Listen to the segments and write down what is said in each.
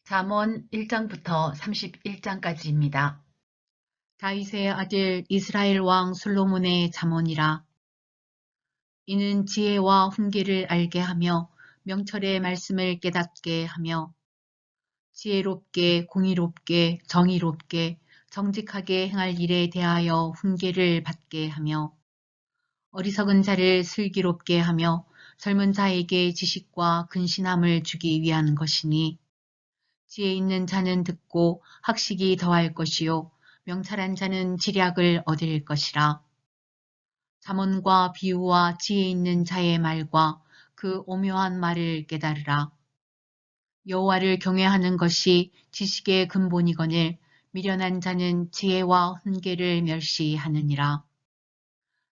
잠언 1장부터 31장까지입니다. 다윗의 아들 이스라엘 왕 솔로몬의 잠언이라. 이는 지혜와 훈계를 알게 하며 명철의 말씀을 깨닫게 하며 지혜롭게 공의롭게 정의롭게 정직하게 행할 일에 대하여 훈계를 받게 하며 어리석은 자를 슬기롭게 하며 젊은 자에게 지식과 근신함을 주기 위한 것이니 지혜 있는 자는 듣고 학식이 더할 것이요 명철한 자는 지략을 얻을 것이라. 잠언과 비유와 지혜 있는 자의 말과 그 오묘한 말을 깨달으라. 여호와를 경외하는 것이 지식의 근본이거늘 미련한 자는 지혜와 훈계를 멸시하느니라.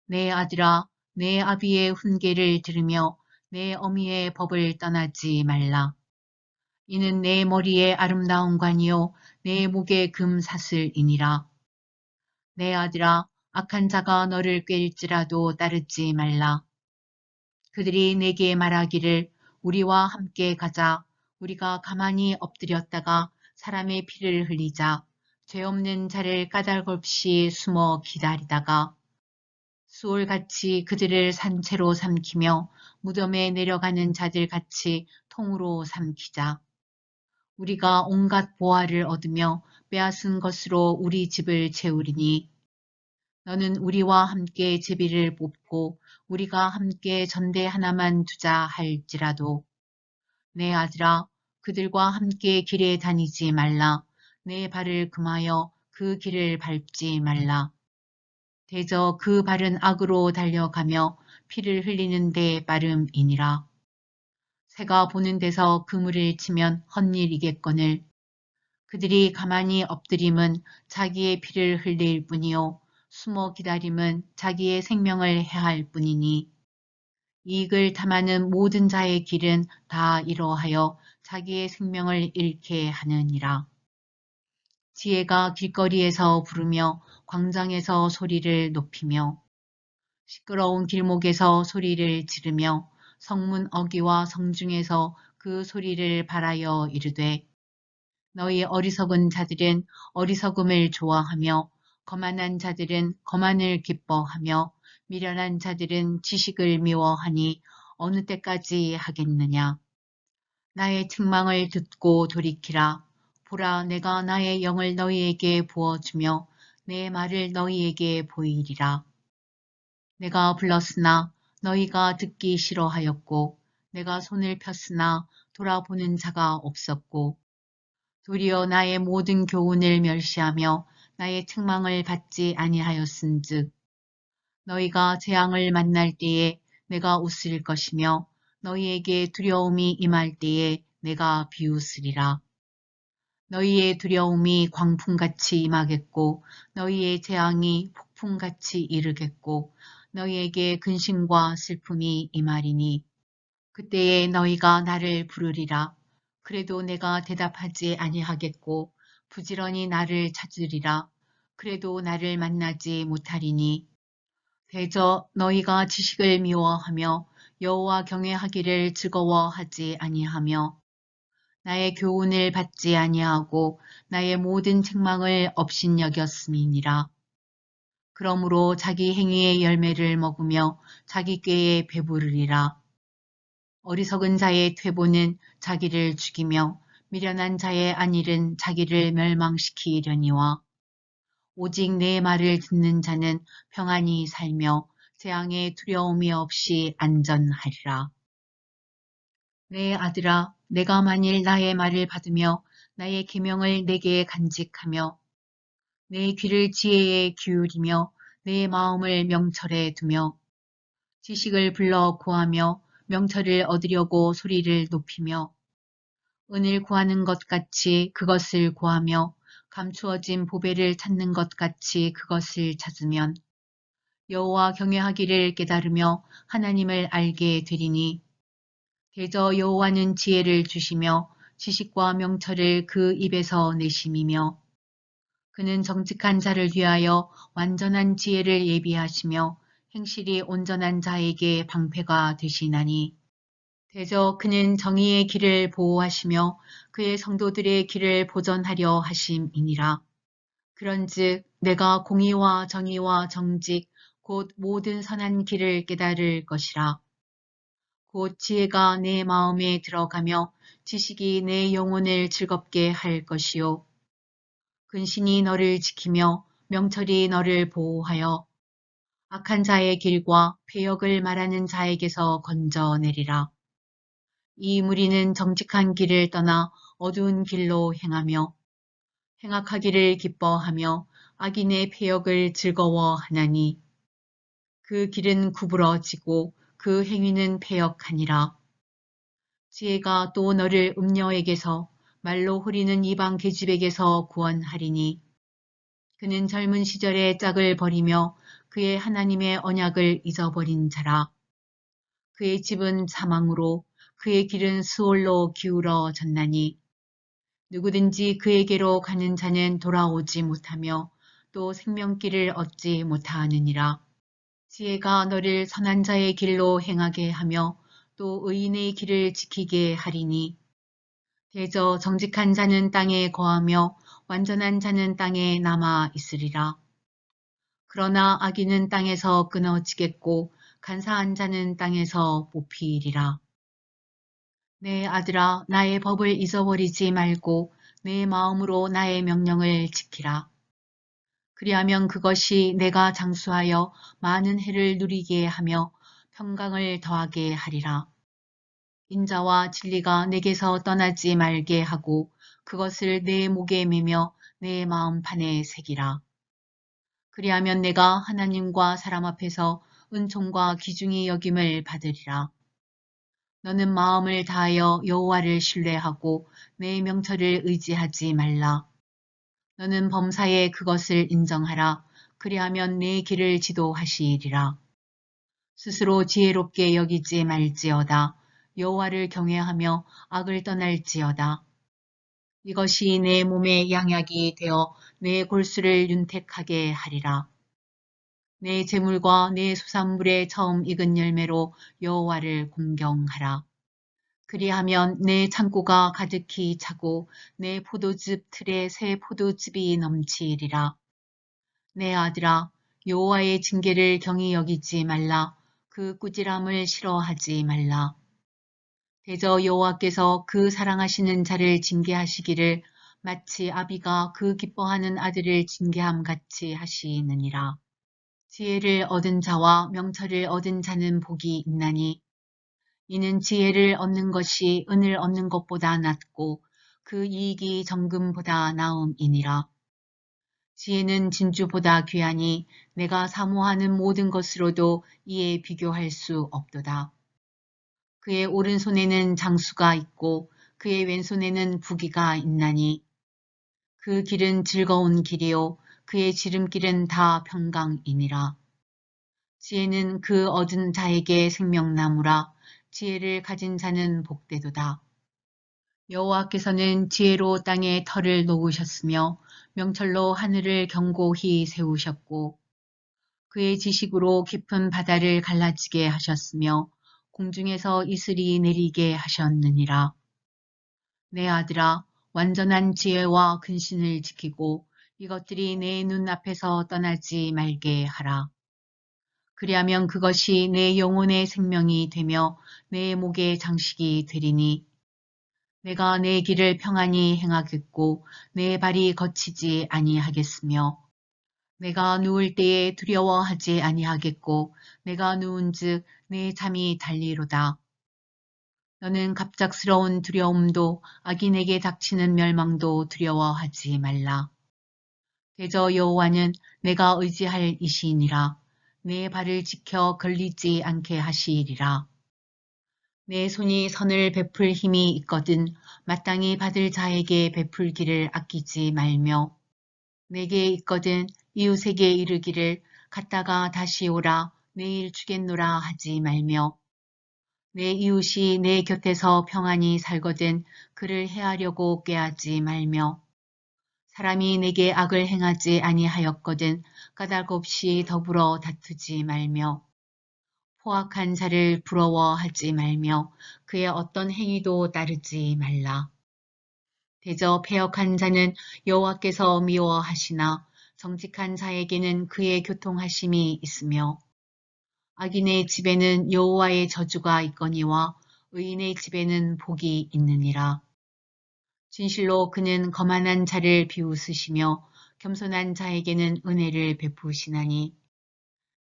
내 아들아, 내 아비의 훈계를 들으며 내 어미의 법을 떠나지 말라. 이는 내 머리에 아름다운 관이요 내 목에 금사슬이니라. 내 아들아, 악한 자가 너를 꾀일지라도 따르지 말라. 그들이 내게 말하기를 우리와 함께 가자. 우리가 가만히 엎드렸다가 사람의 피를 흘리자. 죄 없는 자를 까닭없이 숨어 기다리다가 수올같이 그들을 산채로 삼키며 무덤에 내려가는 자들같이 통으로 삼키자. 우리가 온갖 보화를 얻으며 빼앗은 것으로 우리 집을 채우리니 너는 우리와 함께 제비를 뽑고 우리가 함께 전대 하나만 두자 할지라도 내 아들아 그들과 함께 길에 다니지 말라. 내 발을 금하여 그 길을 밟지 말라. 대저 그 발은 악으로 달려가며 피를 흘리는 데 빠름이니라. 새가 보는 데서 그물을 치면 헛일이겠거늘 그들이 가만히 엎드림은 자기의 피를 흘릴 뿐이요 숨어 기다림은 자기의 생명을 해할 뿐이니 이익을 탐하는 모든 자의 길은 다 이러하여 자기의 생명을 잃게 하느니라. 지혜가 길거리에서 부르며 광장에서 소리를 높이며 시끄러운 길목에서 소리를 지르며 성문 어귀와 성중에서 그 소리를 발하여 이르되 너희 어리석은 자들은 어리석음을 좋아하며 거만한 자들은 거만을 기뻐하며 미련한 자들은 지식을 미워하니 어느 때까지 하겠느냐. 나의 책망을 듣고 돌이키라. 보라 내가 나의 영을 너희에게 부어주며 내 말을 너희에게 보이리라. 내가 불렀으나 너희가 듣기 싫어하였고 내가 손을 폈으나 돌아보는 자가 없었고 도리어 나의 모든 교훈을 멸시하며 나의 책망을 받지 아니하였은즉 너희가 재앙을 만날 때에 내가 웃을 것이며 너희에게 두려움이 임할 때에 내가 비웃으리라. 너희의 두려움이 광풍같이 임하겠고 너희의 재앙이 폭풍같이 이르겠고 너희에게 근심과 슬픔이 임하리니 그때에 너희가 나를 부르리라. 그래도 내가 대답하지 아니하겠고 부지런히 나를 찾으리라. 그래도 나를 만나지 못하리니 대저 너희가 지식을 미워하며 여호와 경외하기를 즐거워하지 아니하며 나의 교훈을 받지 아니하고 나의 모든 책망을 업신여겼음이니라. 그러므로 자기 행위의 열매를 먹으며 자기 꾀에 배부르리라. 어리석은 자의 퇴보는 자기를 죽이며 미련한 자의 안일은 자기를 멸망시키려니와 오직 내 말을 듣는 자는 평안히 살며 재앙의 두려움이 없이 안전하리라. 내 아들아, 내가 만일 나의 말을 받으며 나의 계명을 내게 간직하며 내 귀를 지혜에 기울이며 내 마음을 명철에 두며 지식을 불러 구하며 명철을 얻으려고 소리를 높이며 은을 구하는 것 같이 그것을 구하며 감추어진 보배를 찾는 것 같이 그것을 찾으면 여호와 경외하기를 깨달으며 하나님을 알게 되리니 대저 여호와는 지혜를 주시며 지식과 명철을 그 입에서 내심이며 그는 정직한 자를 위하여 완전한 지혜를 예비하시며 행실이 온전한 자에게 방패가 되시나니 대저 그는 정의의 길을 보호하시며 그의 성도들의 길을 보전하려 하심이니라. 그런즉 내가 공의와 정의와 정직 곧 모든 선한 길을 깨달을 것이라. 곧 지혜가 내 마음에 들어가며 지식이 내 영혼을 즐겁게 할 것이요. 근신이 너를 지키며 명철이 너를 보호하여 악한 자의 길과 배역을 말하는 자에게서 건져내리라. 이 무리는 정직한 길을 떠나 어두운 길로 행하며 행악하기를 기뻐하며 악인의 패역을 즐거워하나니 그 길은 구부러지고 그 행위는 패역하니라. 지혜가 또 너를 음녀에게서 말로 후리는 이방 계집에게서 구원하리니 그는 젊은 시절에 짝을 버리며 그의 하나님의 언약을 잊어버린 자라. 그의 집은 사망으로 그의 길은 수올로 기울어졌나니 누구든지 그에게로 가는 자는 돌아오지 못하며 또 생명길을 얻지 못하느니라. 지혜가 너를 선한 자의 길로 행하게 하며 또 의인의 길을 지키게 하리니 대저 정직한 자는 땅에 거하며 완전한 자는 땅에 남아 있으리라. 그러나 악인은 땅에서 끊어지겠고 간사한 자는 땅에서 뽑히리라. 내 아들아, 나의 법을 잊어버리지 말고 내 마음으로 나의 명령을 지키라. 그리하면 그것이 내가 장수하여 많은 해를 누리게 하며 평강을 더하게 하리라. 인자와 진리가 내게서 떠나지 말게 하고 그것을 내 목에 매며 내 마음판에 새기라. 그리하면 내가 하나님과 사람 앞에서 은총과 귀중히 여김을 받으리라. 너는 마음을 다하여 여호와를 신뢰하고 내 명철을 의지하지 말라. 너는 범사에 그것을 인정하라. 그리하면 내 길을 지도하시리라. 스스로 지혜롭게 여기지 말지어다. 여호와를 경외하며 악을 떠날지어다. 이것이 내 몸의 양약이 되어 내 골수를 윤택하게 하리라. 내 재물과 내 수산물의 처음 익은 열매로 여호와를 공경하라. 그리하면 내 창고가 가득히 차고 내 포도즙 틀에 새 포도즙이 넘치리라. 내 아들아, 여호와의 징계를 경히 여기지 말라. 그 꾸지람을 싫어하지 말라. 대저 여호와께서 그 사랑하시는 자를 징계하시기를 마치 아비가 그 기뻐하는 아들을 징계함 같이 하시느니라. 지혜를 얻은 자와 명철을 얻은 자는 복이 있나니 이는 지혜를 얻는 것이 은을 얻는 것보다 낫고 그 이익이 정금보다 나음이니라. 지혜는 진주보다 귀하니 내가 사모하는 모든 것으로도 이에 비교할 수 없도다. 그의 오른손에는 장수가 있고 그의 왼손에는 부귀가 있나니 그 길은 즐거운 길이요 그의 지름길은 다 평강이니라. 지혜는 그 얻은 자에게 생명나무라. 지혜를 가진 자는 복되도다. 여호와께서는 지혜로 땅에 터를 놓으셨으며 명철로 하늘을 견고히 세우셨고 그의 지식으로 깊은 바다를 갈라지게 하셨으며 공중에서 이슬이 내리게 하셨느니라. 내 아들아, 완전한 지혜와 근신을 지키고 이것들이 내 눈앞에서 떠나지 말게 하라. 그리하면 그것이 내 영혼의 생명이 되며 내 목의 장식이 되리니 내가 내 길을 평안히 행하겠고 내 발이 거치지 아니하겠으며 내가 누울 때에 두려워하지 아니하겠고 내가 누운즉 내 잠이 달리로다. 너는 갑작스러운 두려움도 악인에게 닥치는 멸망도 두려워하지 말라. 대저 여호와는 내가 의지할 이시니라. 내 발을 지켜 걸리지 않게 하시리라. 내 손이 선을 베풀 힘이 있거든 마땅히 받을 자에게 베풀기를 아끼지 말며 내게 있거든 이웃에게 이르기를 갔다가 다시 오라 내일 주겠노라 하지 말며 내 이웃이 내 곁에서 평안히 살거든 그를 해하려고 꾀하지 말며 사람이 내게 악을 행하지 아니하였거든 까닭 없이 더불어 다투지 말며 포악한 자를 부러워하지 말며 그의 어떤 행위도 따르지 말라. 대저 패역한 자는 여호와께서 미워하시나 정직한 자에게는 그의 교통하심이 있으며 악인의 집에는 여호와의 저주가 있거니와 의인의 집에는 복이 있느니라. 진실로 그는 거만한 자를 비웃으시며 겸손한 자에게는 은혜를 베푸시나니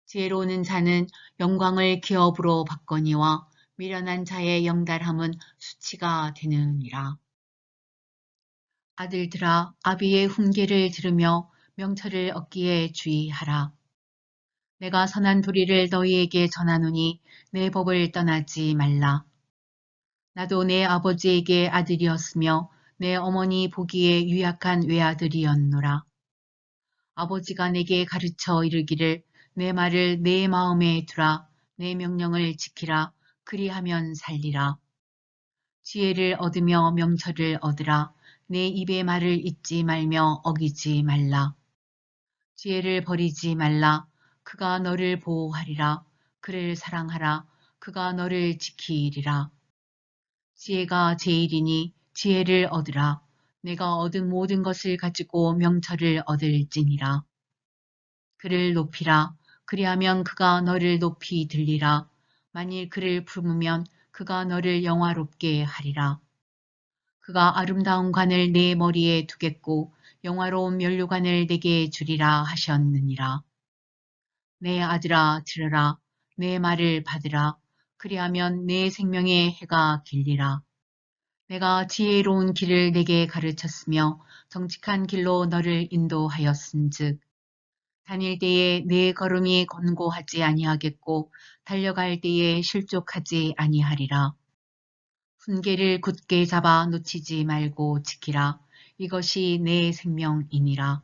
지혜로운 자는 영광을 기업으로 받거니와 미련한 자의 영달함은 수치가 되느니라. 아들들아 아비의 훈계를 들으며 명철을 얻기에 주의하라. 내가 선한 도리를 너희에게 전하노니 내 법을 떠나지 말라. 나도 내 아버지에게 아들이었으며 내 어머니 보기에 유약한 외아들이었노라. 아버지가 내게 가르쳐 이르기를 내 말을 내 마음에 두라. 내 명령을 지키라. 그리하면 살리라. 지혜를 얻으며 명철을 얻으라. 내 입의 말을 잊지 말며 어기지 말라. 지혜를 버리지 말라. 그가 너를 보호하리라. 그를 사랑하라. 그가 너를 지키리라. 지혜가 제일이니 지혜를 얻으라. 내가 얻은 모든 것을 가지고 명철을 얻을지니라. 그를 높이라. 그리하면 그가 너를 높이 들리라. 만일 그를 품으면 그가 너를 영화롭게 하리라. 그가 아름다운 관을 내 머리에 두겠고 영화로운 면류관을 내게 주리라 하셨느니라. 내 아들아 들으라. 내 말을 받으라. 그리하면 내 생명의 해가 길리라. 내가 지혜로운 길을 내게 가르쳤으며 정직한 길로 너를 인도하였은즉 다닐 때에 내 걸음이 권고하지 아니하겠고 달려갈 때에 실족하지 아니하리라. 훈계를 굳게 잡아 놓치지 말고 지키라. 이것이 내 생명이니라.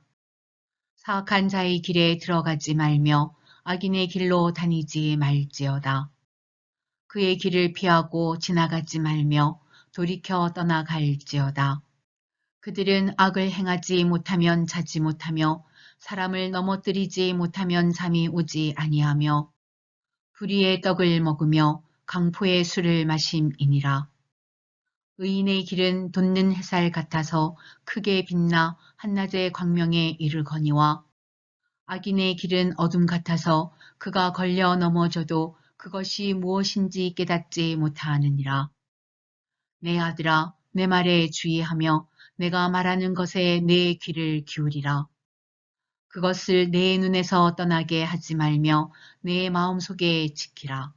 사악한 자의 길에 들어가지 말며 악인의 길로 다니지 말지어다. 그의 길을 피하고 지나가지 말며 돌이켜 떠나갈지어다. 그들은 악을 행하지 못하면 자지 못하며 사람을 넘어뜨리지 못하면 잠이 오지 아니하며 불의의 떡을 먹으며 강포의 술을 마심이니라. 의인의 길은 돋는 햇살 같아서 크게 빛나 한낮의 광명에 이르거니와 악인의 길은 어둠 같아서 그가 걸려 넘어져도 그것이 무엇인지 깨닫지 못하느니라. 내 아들아, 내 말에 주의하며 내가 말하는 것에 내 귀를 기울이라. 그것을 내 눈에서 떠나게 하지 말며 내 마음속에 지키라.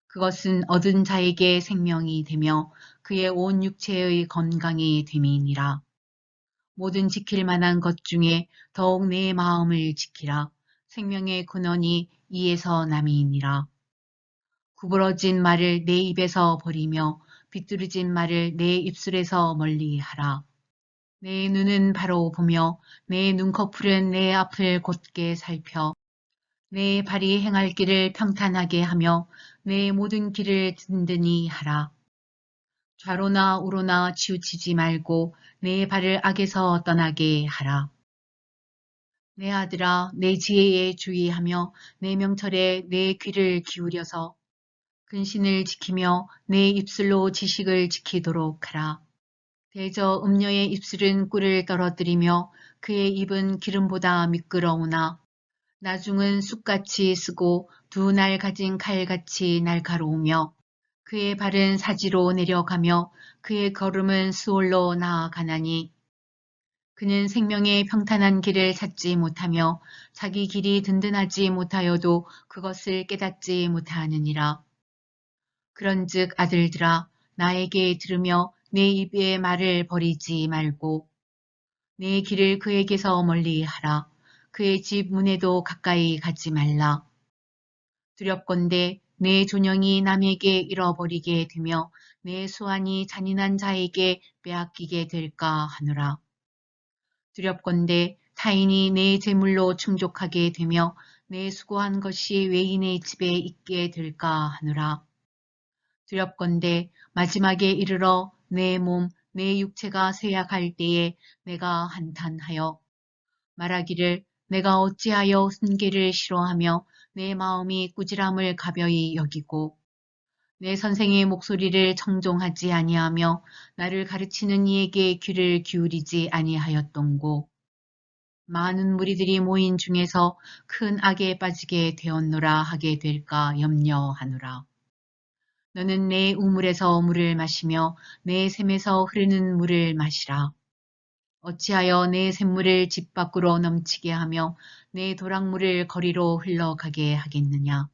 그것은 얻은 자에게 생명이 되며 그의 온 육체의 건강이 됨이니라. 모든 지킬 만한 것 중에 더욱 내 마음을 지키라. 생명의 근원이 이에서 남이니라. 구부러진 말을 내 입에서 버리며 비뚤어진 말을 내 입술에서 멀리하라. 내 눈은 바로 보며 내 눈꺼풀은 내 앞을 곧게 살펴 내 발이 행할 길을 평탄하게 하며 내 모든 길을 든든히 하라. 좌로나 우로나 치우치지 말고 내 발을 악에서 떠나게 하라. 내 아들아, 내 지혜에 주의하며 내 명철에 내 귀를 기울여서 근신을 지키며 내 입술로 지식을 지키도록 하라. 대저 음녀의 입술은 꿀을 떨어뜨리며 그의 입은 기름보다 미끄러우나 나중은 쑥같이 쓰고 두 날 가진 칼같이 날카로우며 그의 발은 사지로 내려가며 그의 걸음은 수월로 나아가나니 그는 생명의 평탄한 길을 찾지 못하며 자기 길이 든든하지 못하여도 그것을 깨닫지 못하느니라. 그런즉 아들들아 나에게 들으며 내 입의 말을 버리지 말고 내 길을 그에게서 멀리하라. 그의 집 문에도 가까이 가지 말라. 두렵건대 내 존영이 남에게 잃어버리게 되며 내 수완이 잔인한 자에게 빼앗기게 될까 하노라. 두렵건대 타인이 내 재물로 충족하게 되며 내 수고한 것이 외인의 집에 있게 될까 하노라. 두렵건대 마지막에 이르러 내 몸, 내 육체가 쇠약할 때에 내가 한탄하여 말하기를 내가 어찌하여 훈계를 싫어하며 내 마음이 꾸지람을 가벼이 여기고 내 선생의 목소리를 청종하지 아니하며 나를 가르치는 이에게 귀를 기울이지 아니하였던고. 많은 무리들이 모인 중에서 큰 악에 빠지게 되었노라 하게 될까 염려하노라. 너는 내 우물에서 물을 마시며 내 샘에서 흐르는 물을 마시라. 어찌하여 내 샘물을 집 밖으로 넘치게 하며 내 도랑물을 거리로 흘러가게 하겠느냐.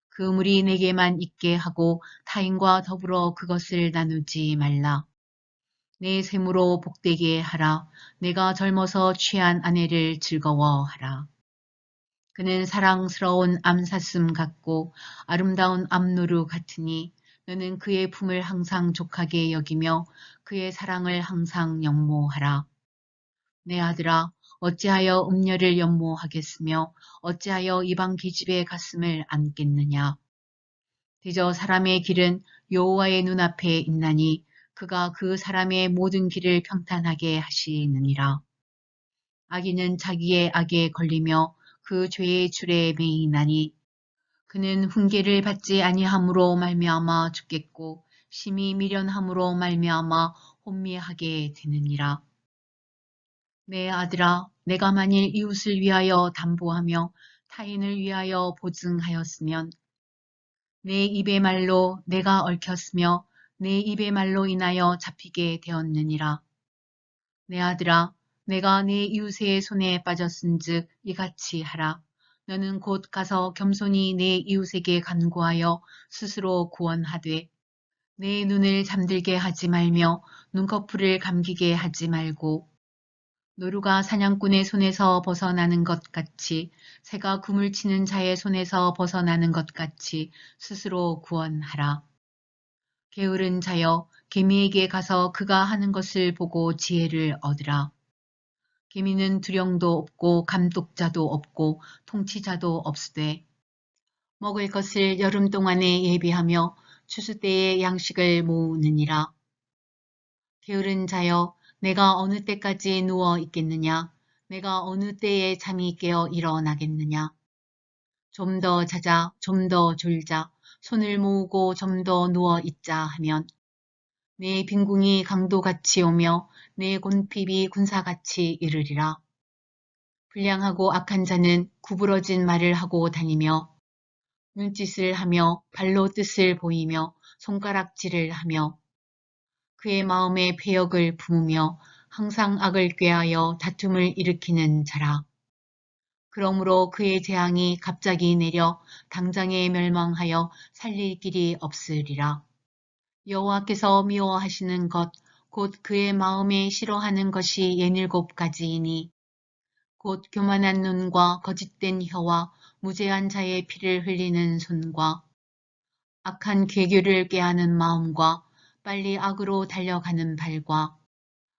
그 물이 내게만 있게 하고 타인과 더불어 그것을 나누지 말라. 내 샘으로 복되게 하라. 내가 젊어서 취한 아내를 즐거워하라. 그는 사랑스러운 암사슴 같고 아름다운 암노루 같으니 너는 그의 품을 항상 족하게 여기며 그의 사랑을 항상 연모하라. 내 아들아, 어찌하여 음녀를 연모하겠으며 어찌하여 이방 계집의 가슴을 안겠느냐. 대저 사람의 길은 여호와의 눈앞에 있나니 그가 그 사람의 모든 길을 평탄하게 하시느니라. 악인은 자기의 악에 걸리며 그 죄의 줄에 매이나니 그는 훈계를 받지 아니함으로 말미암아 죽겠고 심히 미련함으로 말미암아 혼미하게 되느니라. 내 아들아, 내가 만일 이웃을 위하여 담보하며 타인을 위하여 보증하였으면 내 입의 말로 내가 얽혔으며 내 입의 말로 인하여 잡히게 되었느니라. 내 아들아, 내가 내 이웃의 손에 빠졌은즉 이같이 하라. 너는 곧 가서 겸손히 내 이웃에게 간구하여 스스로 구원하되 내 눈을 잠들게 하지 말며 눈꺼풀을 감기게 하지 말고 노루가 사냥꾼의 손에서 벗어나는 것 같이 새가 그물 치는 자의 손에서 벗어나는 것 같이 스스로 구원하라. 게으른 자여 개미에게 가서 그가 하는 것을 보고 지혜를 얻으라. 개미는 두령도 없고 감독자도 없고 통치자도 없으되 먹을 것을 여름 동안에 예비하며 추수 때에 양식을 모으느니라. 게으른 자여 내가 어느 때까지 누워 있겠느냐. 내가 어느 때에 잠이 깨어 일어나겠느냐. 좀 더 자자, 좀 더 졸자, 손을 모으고 좀 더 누워 있자 하면 내 빈궁이 강도같이 오며 내 곤핍이 군사같이 이르리라. 불량하고 악한 자는 구부러진 말을 하고 다니며 눈짓을 하며 발로 뜻을 보이며 손가락질을 하며 그의 마음에 패역을 품으며 항상 악을 꾀하여 다툼을 일으키는 자라. 그러므로 그의 재앙이 갑자기 내려 당장에 멸망하여 살릴 길이 없으리라. 여호와께서 미워하시는 것, 곧 그의 마음에 싫어하는 것이 67가지이니 곧 교만한 눈과 거짓된 혀와 무죄한 자의 피를 흘리는 손과 악한 괴교를 꾀하는 마음과 빨리 악으로 달려가는 발과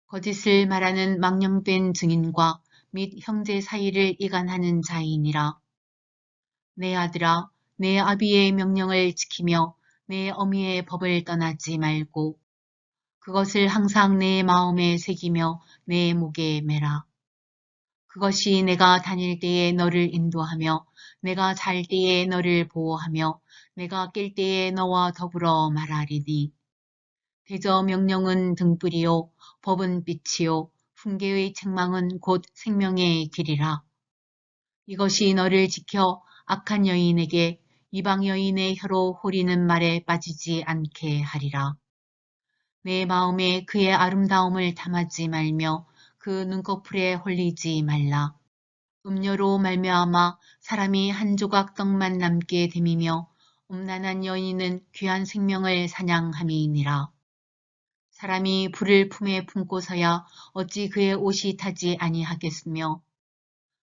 거짓을 말하는 망령된 증인과 및 형제 사이를 이간하는 자이니라. 내 아들아, 내 아비의 명령을 지키며 내 어미의 법을 떠나지 말고 그것을 항상 내 마음에 새기며 내 목에 매라. 그것이 내가 다닐 때에 너를 인도하며 내가 잘 때에 너를 보호하며 내가 깰 때에 너와 더불어 말하리니. 대저 명령은 등불이요 법은 빛이요 훈계의 책망은 곧 생명의 길이라. 이것이 너를 지켜 악한 여인에게 이방 여인의 혀로 호리는 말에 빠지지 않게 하리라. 내 마음에 그의 아름다움을 탐하지 말며 그 눈꺼풀에 홀리지 말라. 음료로 말미암아 사람이 한 조각 떡만 남게 됨이며 음란한 여인은 귀한 생명을 사냥함이니라. 사람이 불을 품에 품고서야 어찌 그의 옷이 타지 아니하겠으며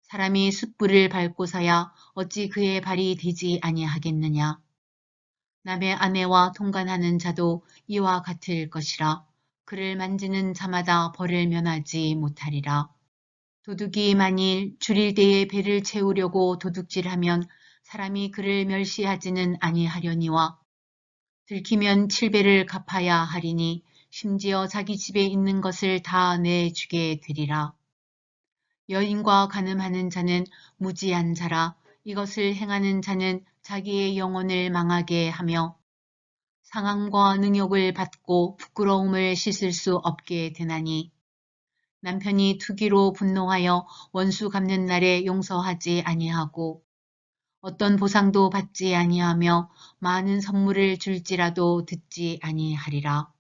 사람이 숯불을 밟고서야 어찌 그의 발이 되지 아니하겠느냐. 남의 아내와 통관하는 자도 이와 같을 것이라. 그를 만지는 자마다 벌을 면하지 못하리라. 도둑이 만일 줄일 때에 배를 채우려고 도둑질하면 사람이 그를 멸시하지는 아니하려니와 들키면 7배를 갚아야 하리니 심지어 자기 집에 있는 것을 다 내주게 되리라. 여인과 간음하는 자는 무지한 자라. 이것을 행하는 자는 자기의 영혼을 망하게 하며 상함과 능욕을 받고 부끄러움을 씻을 수 없게 되나니 남편이 투기로 분노하여 원수 갚는 날에 용서하지 아니하고 어떤 보상도 받지 아니하며 많은 선물을 줄지라도 듣지 아니하리라.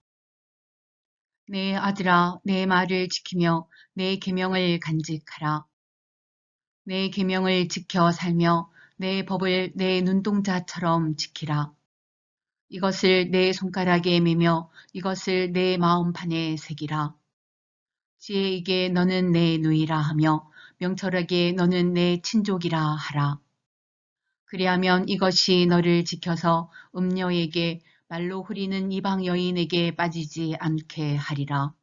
내 아들아, 내 말을 지키며 내 계명을 간직하라. 내 계명을 지켜 살며 내 법을 내 눈동자처럼 지키라. 이것을 내 손가락에 매며 이것을 내 마음판에 새기라. 지혜에게 너는 내 누이라 하며 명철에게 너는 내 친족이라 하라. 그리하면 이것이 너를 지켜서 음녀에게 말로 흐리는 이방 여인에게 빠지지 않게 하리라.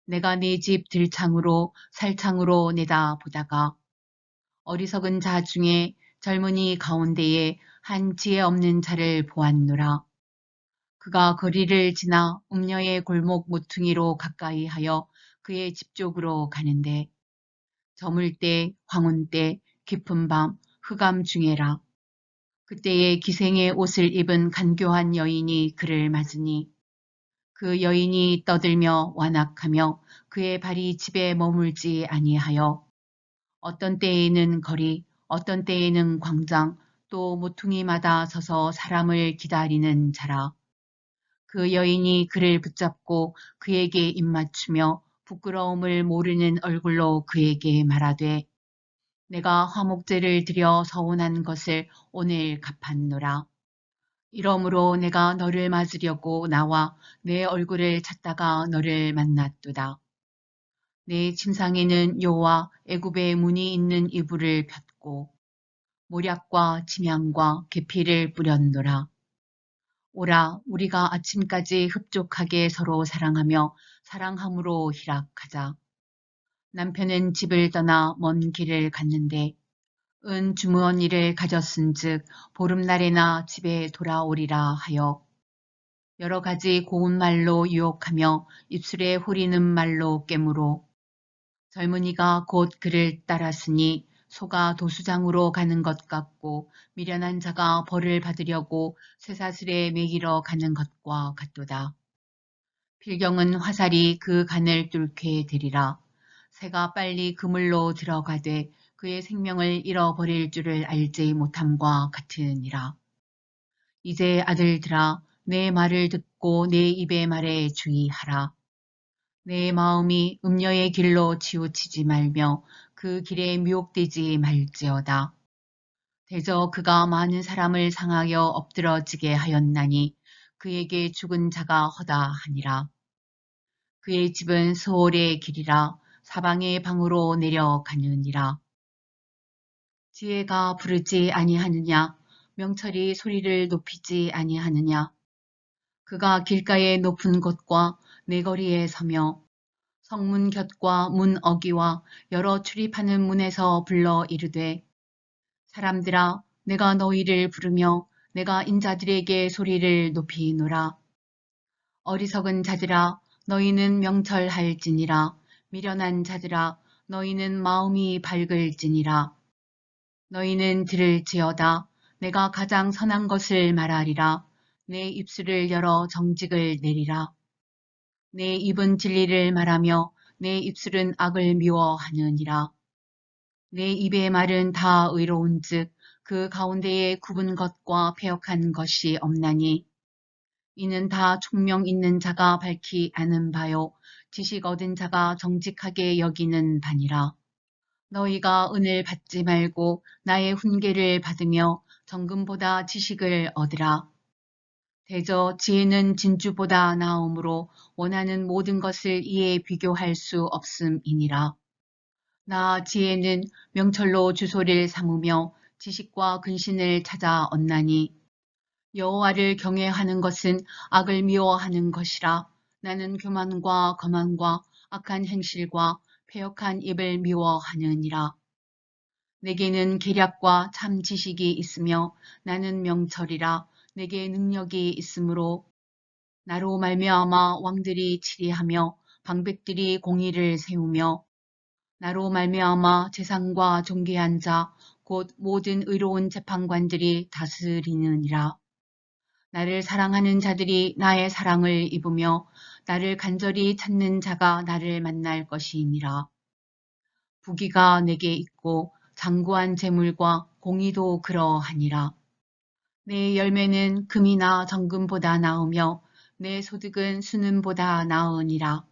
내가 네 집 들창으로 살창으로 내다보다가 어리석은 자 중에 젊은이 가운데에 한 지혜 없는 자를 보았노라. 그가 거리를 지나 음녀의 골목 모퉁이로 가까이 하여 그의 집 쪽으로 가는데 저물 때, 황혼 때, 깊은 밤, 흑암 중에라. 그때에 기생의 옷을 입은 간교한 여인이 그를 맞으니 그 여인이 떠들며 완악하며 그의 발이 집에 머물지 아니하여 어떤 때에는 거리, 어떤 때에는 광장, 또 모퉁이마다 서서 사람을 기다리는 자라. 그 여인이 그를 붙잡고 그에게 입맞추며 부끄러움을 모르는 얼굴로 그에게 말하되 내가 화목제를 드려 서운한 것을 오늘 갚았노라. 이러므로 내가 너를 맞으려고 나와 내 얼굴을 찾다가 너를 만났도다. 내 침상에는 요와 애굽의 문이 있는 이불을 폈고 모략과 침향과 계피를 뿌렸노라. 오라 우리가 아침까지 흡족하게 서로 사랑하며 사랑함으로 희락하자. 남편은 집을 떠나 먼 길을 갔는데 은 주머니를 가졌은즉 보름날에나 집에 돌아오리라 하여 여러 가지 고운 말로 유혹하며 입술에 후리는 말로 깨물어 젊은이가 곧 그를 따랐으니 소가 도수장으로 가는 것 같고 미련한 자가 벌을 받으려고 쇠사슬에 매기러 가는 것과 같도다. 필경은 화살이 그 간을 뚫게 되리라. 새가 빨리 그물로 들어가되 그의 생명을 잃어버릴 줄을 알지 못함과 같으니라. 이제 아들들아 내 말을 듣고 내 입의 말에 주의하라. 내 마음이 음녀의 길로 치우치지 말며 그 길에 미혹되지 말지어다. 대저 그가 많은 사람을 상하여 엎드러지게 하였나니 그에게 죽은 자가 허다하니라. 그의 집은 소홀의 길이라 사방의 방으로 내려가느니라. 지혜가 부르지 아니하느냐 명철이 소리를 높이지 아니하느냐 그가 길가의 높은 곳과 내거리에 서며 성문 곁과 문 어기와 여러 출입하는 문에서 불러 이르되 사람들아 내가 너희를 부르며 내가 인자들에게 소리를 높이노라. 어리석은 자들아 너희는 명철할지니라. 미련한 자들아 너희는 마음이 밝을지니라. 너희는 들을지어다. 내가 가장 선한 것을 말하리라. 내 입술을 열어 정직을 내리라. 내 입은 진리를 말하며 내 입술은 악을 미워하느니라. 내 입의 말은 다 의로운즉 그 가운데에 굽은 것과 패역한 것이 없나니 이는 다 총명 있는 자가 밝히 아는 바요 지식 얻은 자가 정직하게 여기는 바니라. 너희가 은을 받지 말고 나의 훈계를 받으며 정금보다 지식을 얻으라. 대저 지혜는 진주보다 나음으로 원하는 모든 것을 이에 비교할 수 없음이니라. 나 지혜는 명철로 주소를 삼으며 지식과 근신을 찾아 얻나니 여호와를 경외하는 것은 악을 미워하는 것이라. 나는 교만과 거만과 악한 행실과 패역한 입을 미워하느니라. 내게는 계략과 참 지식이 있으며 나는 명철이라. 내게 능력이 있으므로 나로 말미암아 왕들이 치리하며 방백들이 공의를 세우며 나로 말미암아 재상과 존귀한 자 곧 모든 의로운 재판관들이 다스리느니라. 나를 사랑하는 자들이 나의 사랑을 입으며 나를 간절히 찾는 자가 나를 만날 것이니라. 부귀가 내게 있고 장구한 재물과 공의도 그러하니라. 내 열매는 금이나 정금보다 나으며 내 소득은 순금보다 나으니라.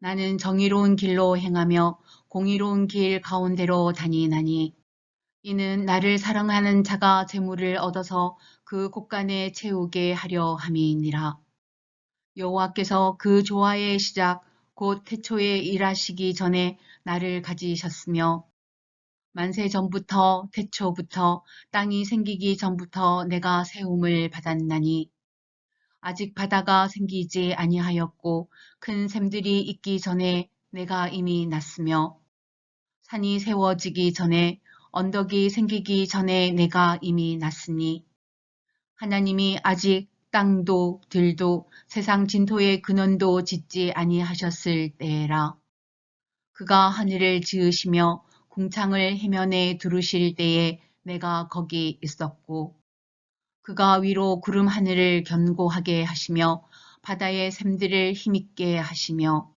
나는 정의로운 길로 행하며 공의로운 길 가운데로 다니나니 이는 나를 사랑하는 자가 재물을 얻어서 그 곳간에 채우게 하려 함이니라. 여호와께서 그 조화의 시작 곧 태초에 일하시기 전에 나를 가지셨으며 만세 전부터 태초부터 땅이 생기기 전부터 내가 세움을 받았나니 아직 바다가 생기지 아니하였고 큰 샘들이 있기 전에 내가 이미 났으며 산이 세워지기 전에 언덕이 생기기 전에 내가 이미 났으니 하나님이 아직 땅도 들도 세상 진토의 근원도 짓지 아니하셨을 때라. 그가 하늘을 지으시며 궁창을 해면에 두르실 때에 내가 거기 있었고 그가 위로 구름 하늘을 견고하게 하시며 바다의 샘들을 힘있게 하시며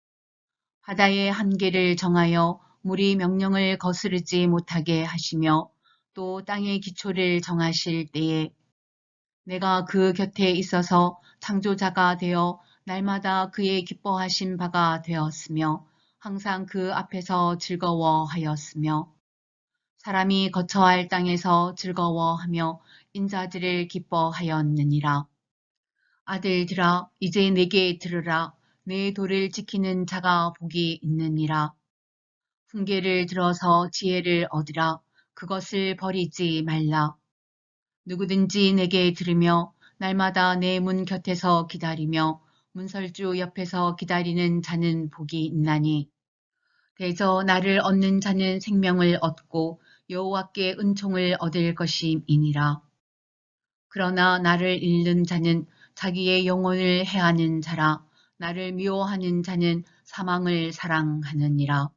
바다의 한계를 정하여 물이 명령을 거스르지 못하게 하시며 또 땅의 기초를 정하실 때에 내가 그 곁에 있어서 창조자가 되어 날마다 그의 기뻐하신 바가 되었으며 항상 그 앞에서 즐거워하였으며 사람이 거처할 땅에서 즐거워하며 인자들을 기뻐하였느니라. 아들들아 이제 내게 들으라. 내 도를 지키는 자가 복이 있느니라. 훈계를 들어서 지혜를 얻으라. 그것을 버리지 말라. 누구든지 내게 들으며 날마다 내 문 곁에서 기다리며 문설주 옆에서 기다리는 자는 복이 있나니 대저 나를 얻는 자는 생명을 얻고 여호와께 은총을 얻을 것임이니라. 그러나 나를 잃는 자는 자기의 영혼을 해하는 자라. 나를 미워하는 자는 사망을 사랑하느니라.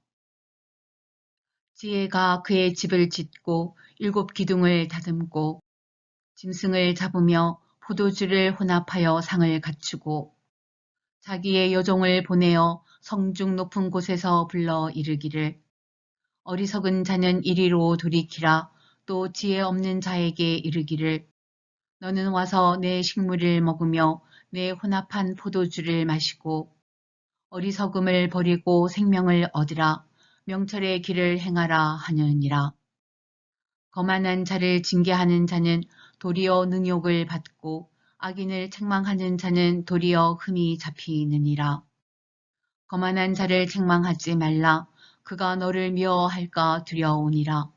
지혜가 그의 집을 짓고 일곱 기둥을 다듬고 짐승을 잡으며 포도주를 혼합하여 상을 갖추고 자기의 여종을 보내어 성중 높은 곳에서 불러 이르기를 어리석은 자는 이리로 돌이키라. 또 지혜 없는 자에게 이르기를 너는 와서 내 식물을 먹으며 내 혼합한 포도주를 마시고 어리석음을 버리고 생명을 얻으라. 명철의 길을 행하라 하느니라. 거만한 자를 징계하는 자는 도리어 능욕을 받고 악인을 책망하는 자는 도리어 흠이 잡히느니라. 거만한 자를 책망하지 말라. 그가 너를 미워할까 두려우니라.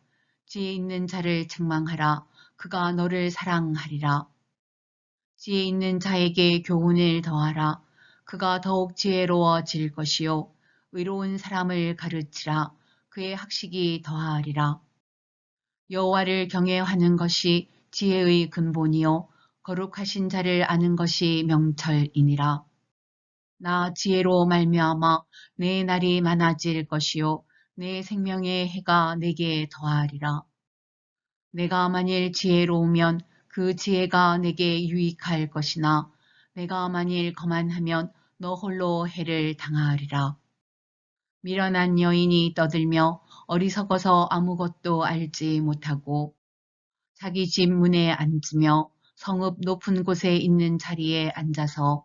지혜 있는 자를 책망하라. 그가 너를 사랑하리라. 지혜 있는 자에게 교훈을 더하라. 그가 더욱 지혜로워질 것이요. 의로운 사람을 가르치라. 그의 학식이 더하리라. 여호와를 경외하는 것이 지혜의 근본이요. 거룩하신 자를 아는 것이 명철이니라. 나 지혜로 말미암아 내 날이 많아질 것이요. 내 생명의 해가 내게 더하리라. 내가 만일 지혜로우면 그 지혜가 내게 유익할 것이나 내가 만일 거만하면 너 홀로 해를 당하리라. 미련한 여인이 떠들며 어리석어서 아무것도 알지 못하고 자기 집 문에 앉으며 성읍 높은 곳에 있는 자리에 앉아서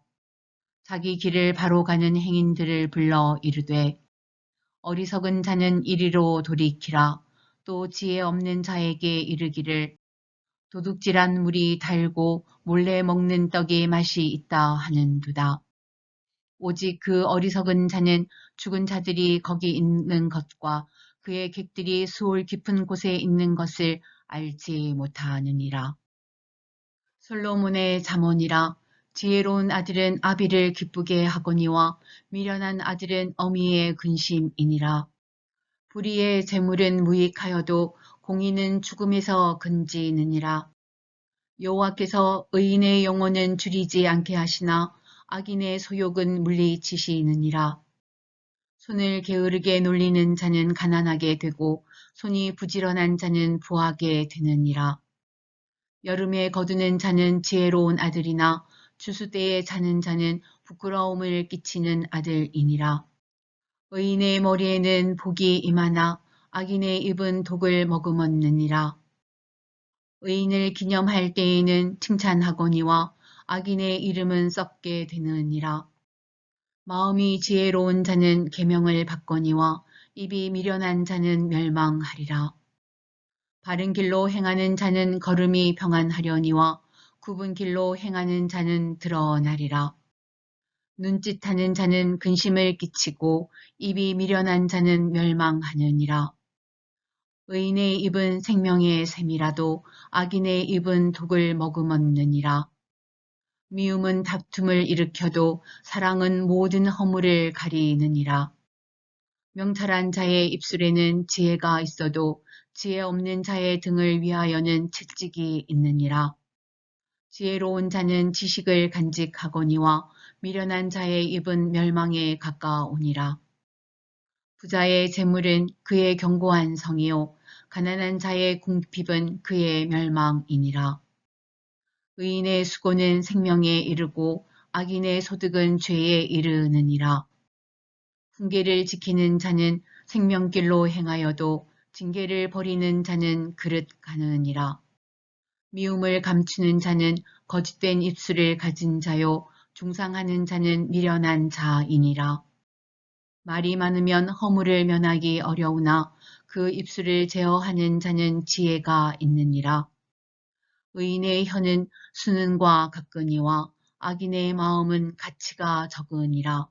자기 길을 바로 가는 행인들을 불러 이르되 어리석은 자는 이리로 돌이키라. 또 지혜 없는 자에게 이르기를 도둑질한 물이 달고 몰래 먹는 떡의 맛이 있다 하는도다. 오직 그 어리석은 자는 죽은 자들이 거기 있는 것과 그의 객들이 수올 깊은 곳에 있는 것을 알지 못하느니라. 솔로몬의 잠언이라. 지혜로운 아들은 아비를 기쁘게 하거니와 미련한 아들은 어미의 근심이니라. 불의의 재물은 무익하여도 공의는 죽음에서 건지느니라. 여호와께서 의인의 영혼은 줄이지 않게 하시나 악인의 소욕은 물리치시느니라. 손을 게으르게 놀리는 자는 가난하게 되고 손이 부지런한 자는 부하게 되느니라. 여름에 거두는 자는 지혜로운 아들이나 추수 때에 자는 자는 부끄러움을 끼치는 아들이니라. 의인의 머리에는 복이 임하나 악인의 입은 독을 머금었느니라. 의인을 기념할 때에는 칭찬하거니와 악인의 이름은 썩게 되느니라. 마음이 지혜로운 자는 계명을 받거니와 입이 미련한 자는 멸망하리라. 바른 길로 행하는 자는 걸음이 평안하려니와 굽은 길로 행하는 자는 드러나리라. 눈짓하는 자는 근심을 끼치고 입이 미련한 자는 멸망하느니라. 의인의 입은 생명의 샘이라도 악인의 입은 독을 머금었느니라. 미움은 다툼을 일으켜도 사랑은 모든 허물을 가리느니라. 명철한 자의 입술에는 지혜가 있어도 지혜 없는 자의 등을 위하여는 채찍이 있느니라. 지혜로운 자는 지식을 간직하거니와 미련한 자의 입은 멸망에 가까우니라. 부자의 재물은 그의 견고한 성이요 가난한 자의 궁핍은 그의 멸망이니라. 의인의 수고는 생명에 이르고 악인의 소득은 죄에 이르느니라. 훈계를 지키는 자는 생명길로 행하여도 징계를 버리는 자는 그릇 가느니라. 미움을 감추는 자는 거짓된 입술을 가진 자요 중상하는 자는 미련한 자이니라. 말이 많으면 허물을 면하기 어려우나 그 입술을 제어하는 자는 지혜가 있느니라. 의인의 혀는 수는과 같거니와 악인의 마음은 가치가 적으니라.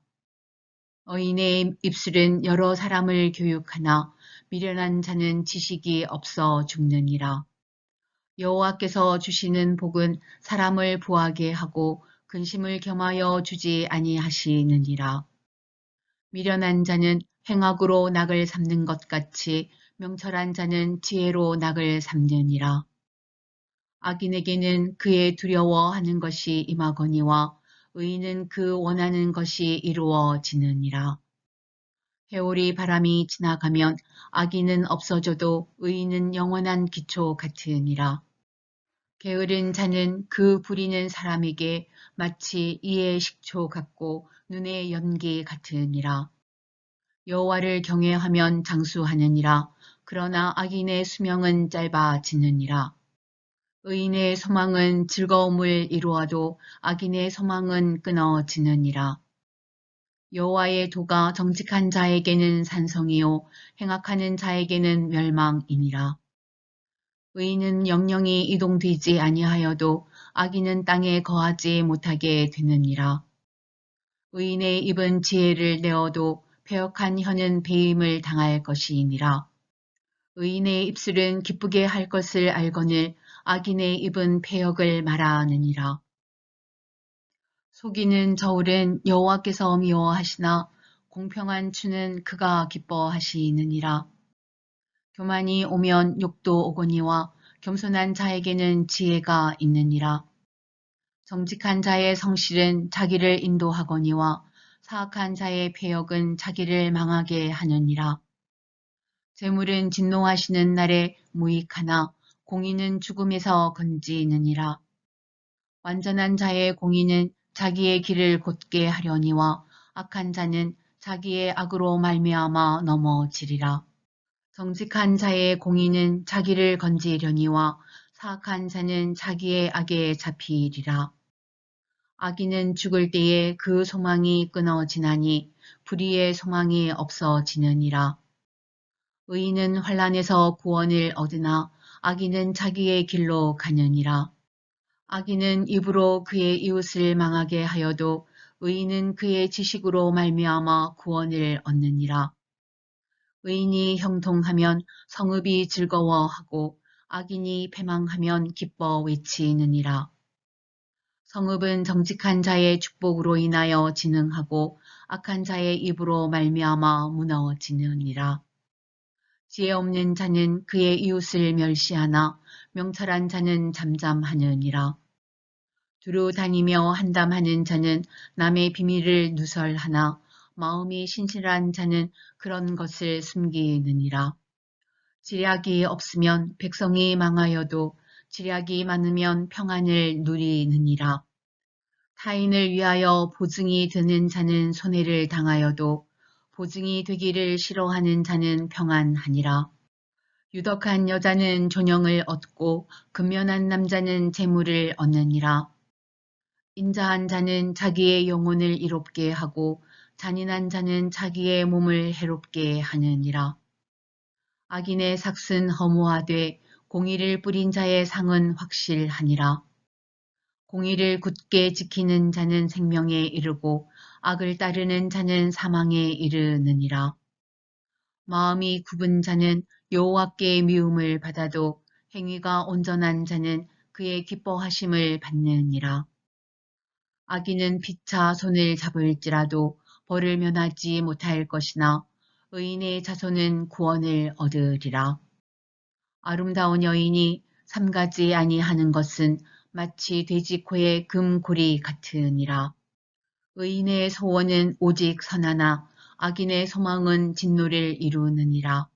의인의 입술은 여러 사람을 교육하나 미련한 자는 지식이 없어 죽느니라. 여호와께서 주시는 복은 사람을 부하게 하고 근심을 겸하여 주지 아니하시느니라. 미련한 자는 행악으로 낙을 삼는 것 같이 명철한 자는 지혜로 낙을 삼느니라. 악인에게는 그의 두려워하는 것이 임하거니와 의인은 그 원하는 것이 이루어지느니라. 해오리 바람이 지나가면 악인은 없어져도 의인은 영원한 기초 같으니라. 게으른 자는 그 부리는 사람에게 마치 이의 식초 같고 눈의 연기 같으니라. 여호와를 경외하면 장수하느니라. 그러나 악인의 수명은 짧아지느니라. 의인의 소망은 즐거움을 이루어도 악인의 소망은 끊어지느니라. 여호와의 도가 정직한 자에게는 산성이요 행악하는 자에게는 멸망이니라. 의인은 영영이 이동되지 아니하여도 악인은 땅에 거하지 못하게 되느니라. 의인의 입은 지혜를 내어도 패역한 혀는 배임을 당할 것이니라. 의인의 입술은 기쁘게 할 것을 알거늘 악인의 입은 패역을 말하느니라. 속이는 저울은 여호와께서 미워하시나 공평한 추는 그가 기뻐하시느니라. 교만이 오면 욕도 오거니와 겸손한 자에게는 지혜가 있느니라. 정직한 자의 성실은 자기를 인도하거니와 사악한 자의 패역은 자기를 망하게 하느니라. 재물은 진노하시는 날에 무익하나 공의는 죽음에서 건지느니라. 완전한 자의 공의는 자기의 길을 곧게 하려니와 악한 자는 자기의 악으로 말미암아 넘어지리라. 정직한 자의 공의는 자기를 건지려니와 사악한 자는 자기의 악에 잡히리라. 악인은 죽을 때에 그 소망이 끊어지나니 불의의 소망이 없어지느니라. 의인은 환난에서 구원을 얻으나 악인은 자기의 길로 가느니라. 악인은 입으로 그의 이웃을 망하게 하여도 의인은 그의 지식으로 말미암아 구원을 얻느니라. 의인이 형통하면 성읍이 즐거워하고 악인이 패망하면 기뻐 외치느니라. 성읍은 정직한 자의 축복으로 인하여 진흥하고 악한 자의 입으로 말미암아 무너지느니라. 지혜 없는 자는 그의 이웃을 멸시하나 명철한 자는 잠잠하느니라. 두루 다니며 한담하는 자는 남의 비밀을 누설하나 마음이 신실한 자는 그런 것을 숨기느니라. 지략이 없으면 백성이 망하여도 지략이 많으면 평안을 누리느니라. 타인을 위하여 보증이 되는 자는 손해를 당하여도 보증이 되기를 싫어하는 자는 평안하니라. 유덕한 여자는 존영을 얻고 근면한 남자는 재물을 얻느니라. 인자한 자는 자기의 영혼을 이롭게 하고 잔인한 자는 자기의 몸을 해롭게 하느니라. 악인의 삭은 허무하되 공의를 뿌린 자의 상은 확실하니라. 공의를 굳게 지키는 자는 생명에 이르고 악을 따르는 자는 사망에 이르느니라. 마음이 굽은 자는 여호와께 미움을 받아도 행위가 온전한 자는 그의 기뻐하심을 받느니라. 악인은 피차 손을 잡을지라도 벌을 면하지 못할 것이나 의인의 자손은 구원을 얻으리라. 아름다운 여인이 삼가지 아니하는 것은 마치 돼지코의 금고리 같으니라. 의인의 소원은 오직 선하나 악인의 소망은 진노를 이루느니라.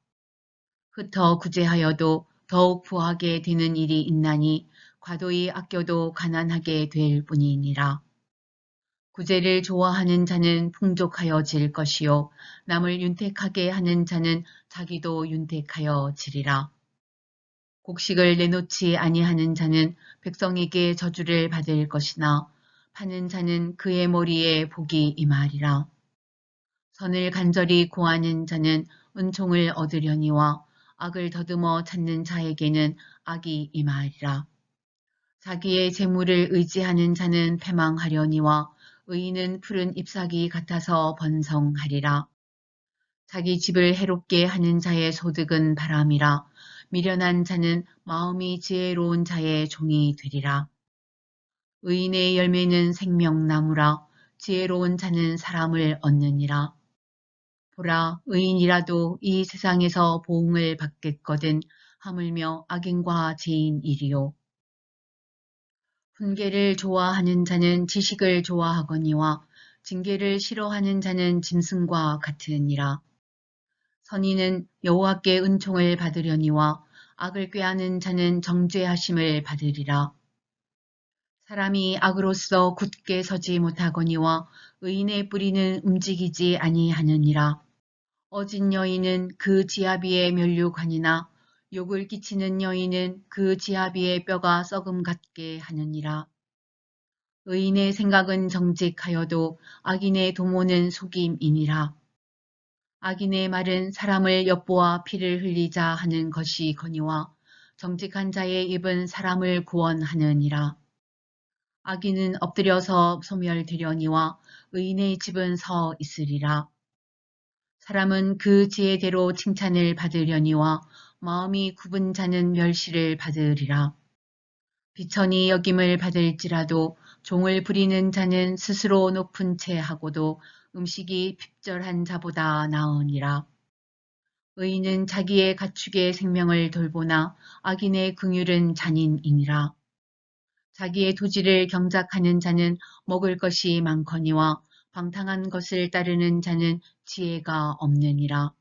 흩어 구제하여도 더욱 부하게 되는 일이 있나니 과도히 아껴도 가난하게 될 뿐이니라. 구제를 좋아하는 자는 풍족하여질 것이요 남을 윤택하게 하는 자는 자기도 윤택하여지리라. 곡식을 내놓지 아니하는 자는 백성에게 저주를 받을 것이나 파는 자는 그의 머리에 복이 임하리라. 선을 간절히 구하는 자는 은총을 얻으려니와 악을 더듬어 찾는 자에게는 악이 임하리라. 자기의 재물을 의지하는 자는 패망하려니와 의인은 푸른 잎사귀 같아서 번성하리라. 자기 집을 해롭게 하는 자의 소득은 바람이라. 미련한 자는 마음이 지혜로운 자의 종이 되리라. 의인의 열매는 생명나무라. 지혜로운 자는 사람을 얻느니라. 보라, 의인이라도 이 세상에서 보응을 받겠거든 하물며 악인과 죄인이리요. 훈계를 좋아하는 자는 지식을 좋아하거니와 징계를 싫어하는 자는 짐승과 같으니라. 선인은 여호와께 은총을 받으려니와 악을 꾀하는 자는 정죄하심을 받으리라. 사람이 악으로서 굳게 서지 못하거니와 의인의 뿌리는 움직이지 아니하느니라. 어진 여인은 그 지아비의 면류관이나 욕을 끼치는 여인은 그 지아비의 뼈가 썩음 같게 하느니라. 의인의 생각은 정직하여도 악인의 도모는 속임이니라. 악인의 말은 사람을 엿보아 피를 흘리자 하는 것이거니와 정직한 자의 입은 사람을 구원하느니라. 악인은 엎드려서 소멸되려니와 의인의 집은 서 있으리라. 사람은 그 지혜대로 칭찬을 받으려니와 마음이 굽은 자는 멸시를 받으리라. 비천이 여김을 받을지라도 종을 부리는 자는 스스로 높은 채 하고도 음식이 핍절한 자보다 나으니라. 의인은 자기의 가축의 생명을 돌보나 악인의 긍휼은 잔인이니라. 자기의 토지를 경작하는 자는 먹을 것이 많거니와 방탕한 것을 따르는 자는 지혜가 없느니라.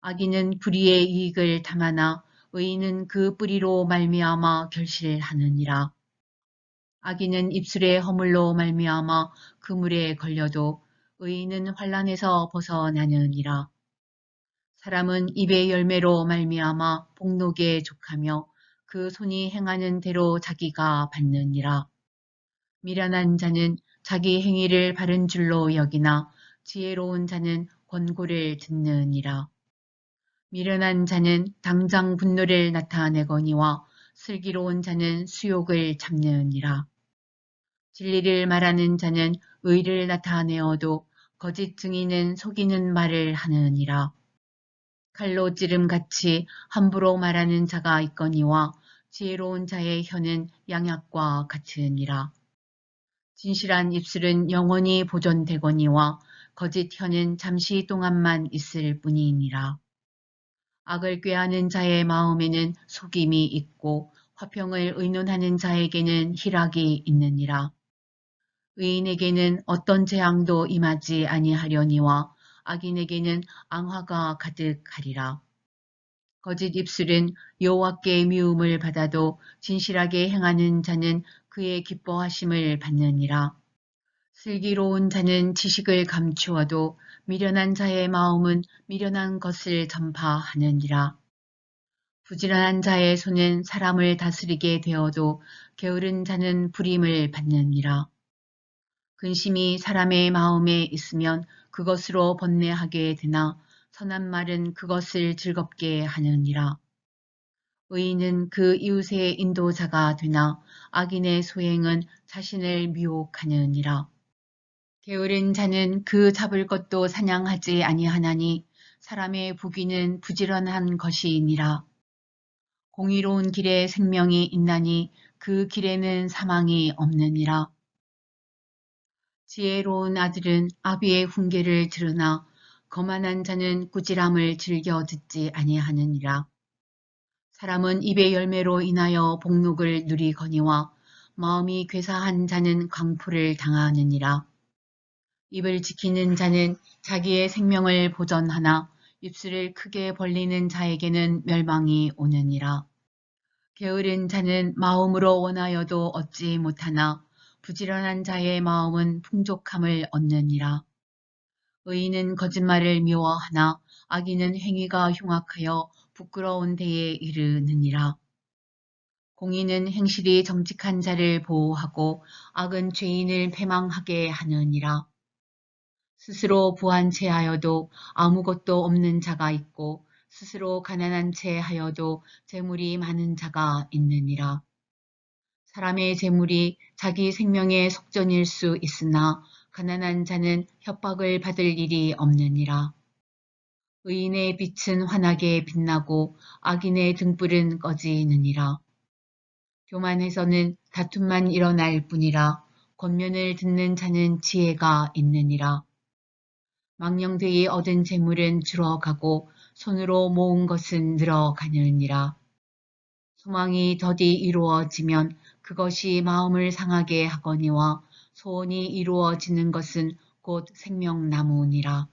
악인은 불의의 이익을 탐하나 의인은 그 뿌리로 말미암아 결실하느니라. 악인은 입술의 허물로 말미암아 그물에 걸려도 의인은 환난에서 벗어나느니라. 사람은 입의 열매로 말미암아 복록에 족하며 그 손이 행하는 대로 자기가 받느니라. 미련한 자는 자기 행위를 바른 줄로 여기나 지혜로운 자는 권고를 듣느니라. 미련한 자는 당장 분노를 나타내거니와 슬기로운 자는 수욕을 참느니라. 진리를 말하는 자는 의를 나타내어도 거짓 증인은 속이는 말을 하느니라. 칼로 찌름같이 함부로 말하는 자가 있거니와 지혜로운 자의 혀는 양약과 같으니라. 진실한 입술은 영원히 보존되거니와 거짓 혀는 잠시 동안만 있을 뿐이니라. 악을 꾀하는 자의 마음에는 속임이 있고 화평을 의논하는 자에게는 희락이 있느니라. 의인에게는 어떤 재앙도 임하지 아니하려니와 악인에게는 앙화가 가득하리라. 거짓 입술은 여호와께 미움을 받아도 진실하게 행하는 자는 그의 기뻐하심을 받느니라. 슬기로운 자는 지식을 감추어도 미련한 자의 마음은 미련한 것을 전파하느니라. 부지런한 자의 손은 사람을 다스리게 되어도 게으른 자는 불임을 받느니라. 근심이 사람의 마음에 있으면 그것으로 번뇌하게 되나 선한 말은 그것을 즐겁게 하느니라. 의인은 그 이웃의 인도자가 되나 악인의 소행은 자신을 미혹하느니라. 게으른 자는 그 잡을 것도 사냥하지 아니하나니 사람의 부귀는 부지런한 것이니라. 공의로운 길에 생명이 있나니 그 길에는 사망이 없느니라. 지혜로운 아들은 아비의 훈계를 들으나 거만한 자는 꾸지람을 즐겨 듣지 아니하느니라. 사람은 입의 열매로 인하여 복록을 누리거니와 마음이 괴사한 자는 강포를 당하느니라. 입을 지키는 자는 자기의 생명을 보전하나 입술을 크게 벌리는 자에게는 멸망이 오느니라. 게으른 자는 마음으로 원하여도 얻지 못하나 부지런한 자의 마음은 풍족함을 얻느니라. 의인은 거짓말을 미워하나 악인은 행위가 흉악하여 부끄러운 데에 이르느니라. 공의는 행실이 정직한 자를 보호하고 악은 죄인을 패망하게 하느니라. 스스로 부한 채 하여도 아무것도 없는 자가 있고 스스로 가난한 채 하여도 재물이 많은 자가 있느니라. 사람의 재물이 자기 생명의 속전일 수 있으나 가난한 자는 협박을 받을 일이 없느니라. 의인의 빛은 환하게 빛나고 악인의 등불은 꺼지느니라. 교만해서는 다툼만 일어날 뿐이라 권면을 듣는 자는 지혜가 있느니라. 망령되이 얻은 재물은 줄어가고 손으로 모은 것은 늘어가느니라. 소망이 더디 이루어지면 그것이 마음을 상하게 하거니와 소원이 이루어지는 것은 곧 생명나무니라.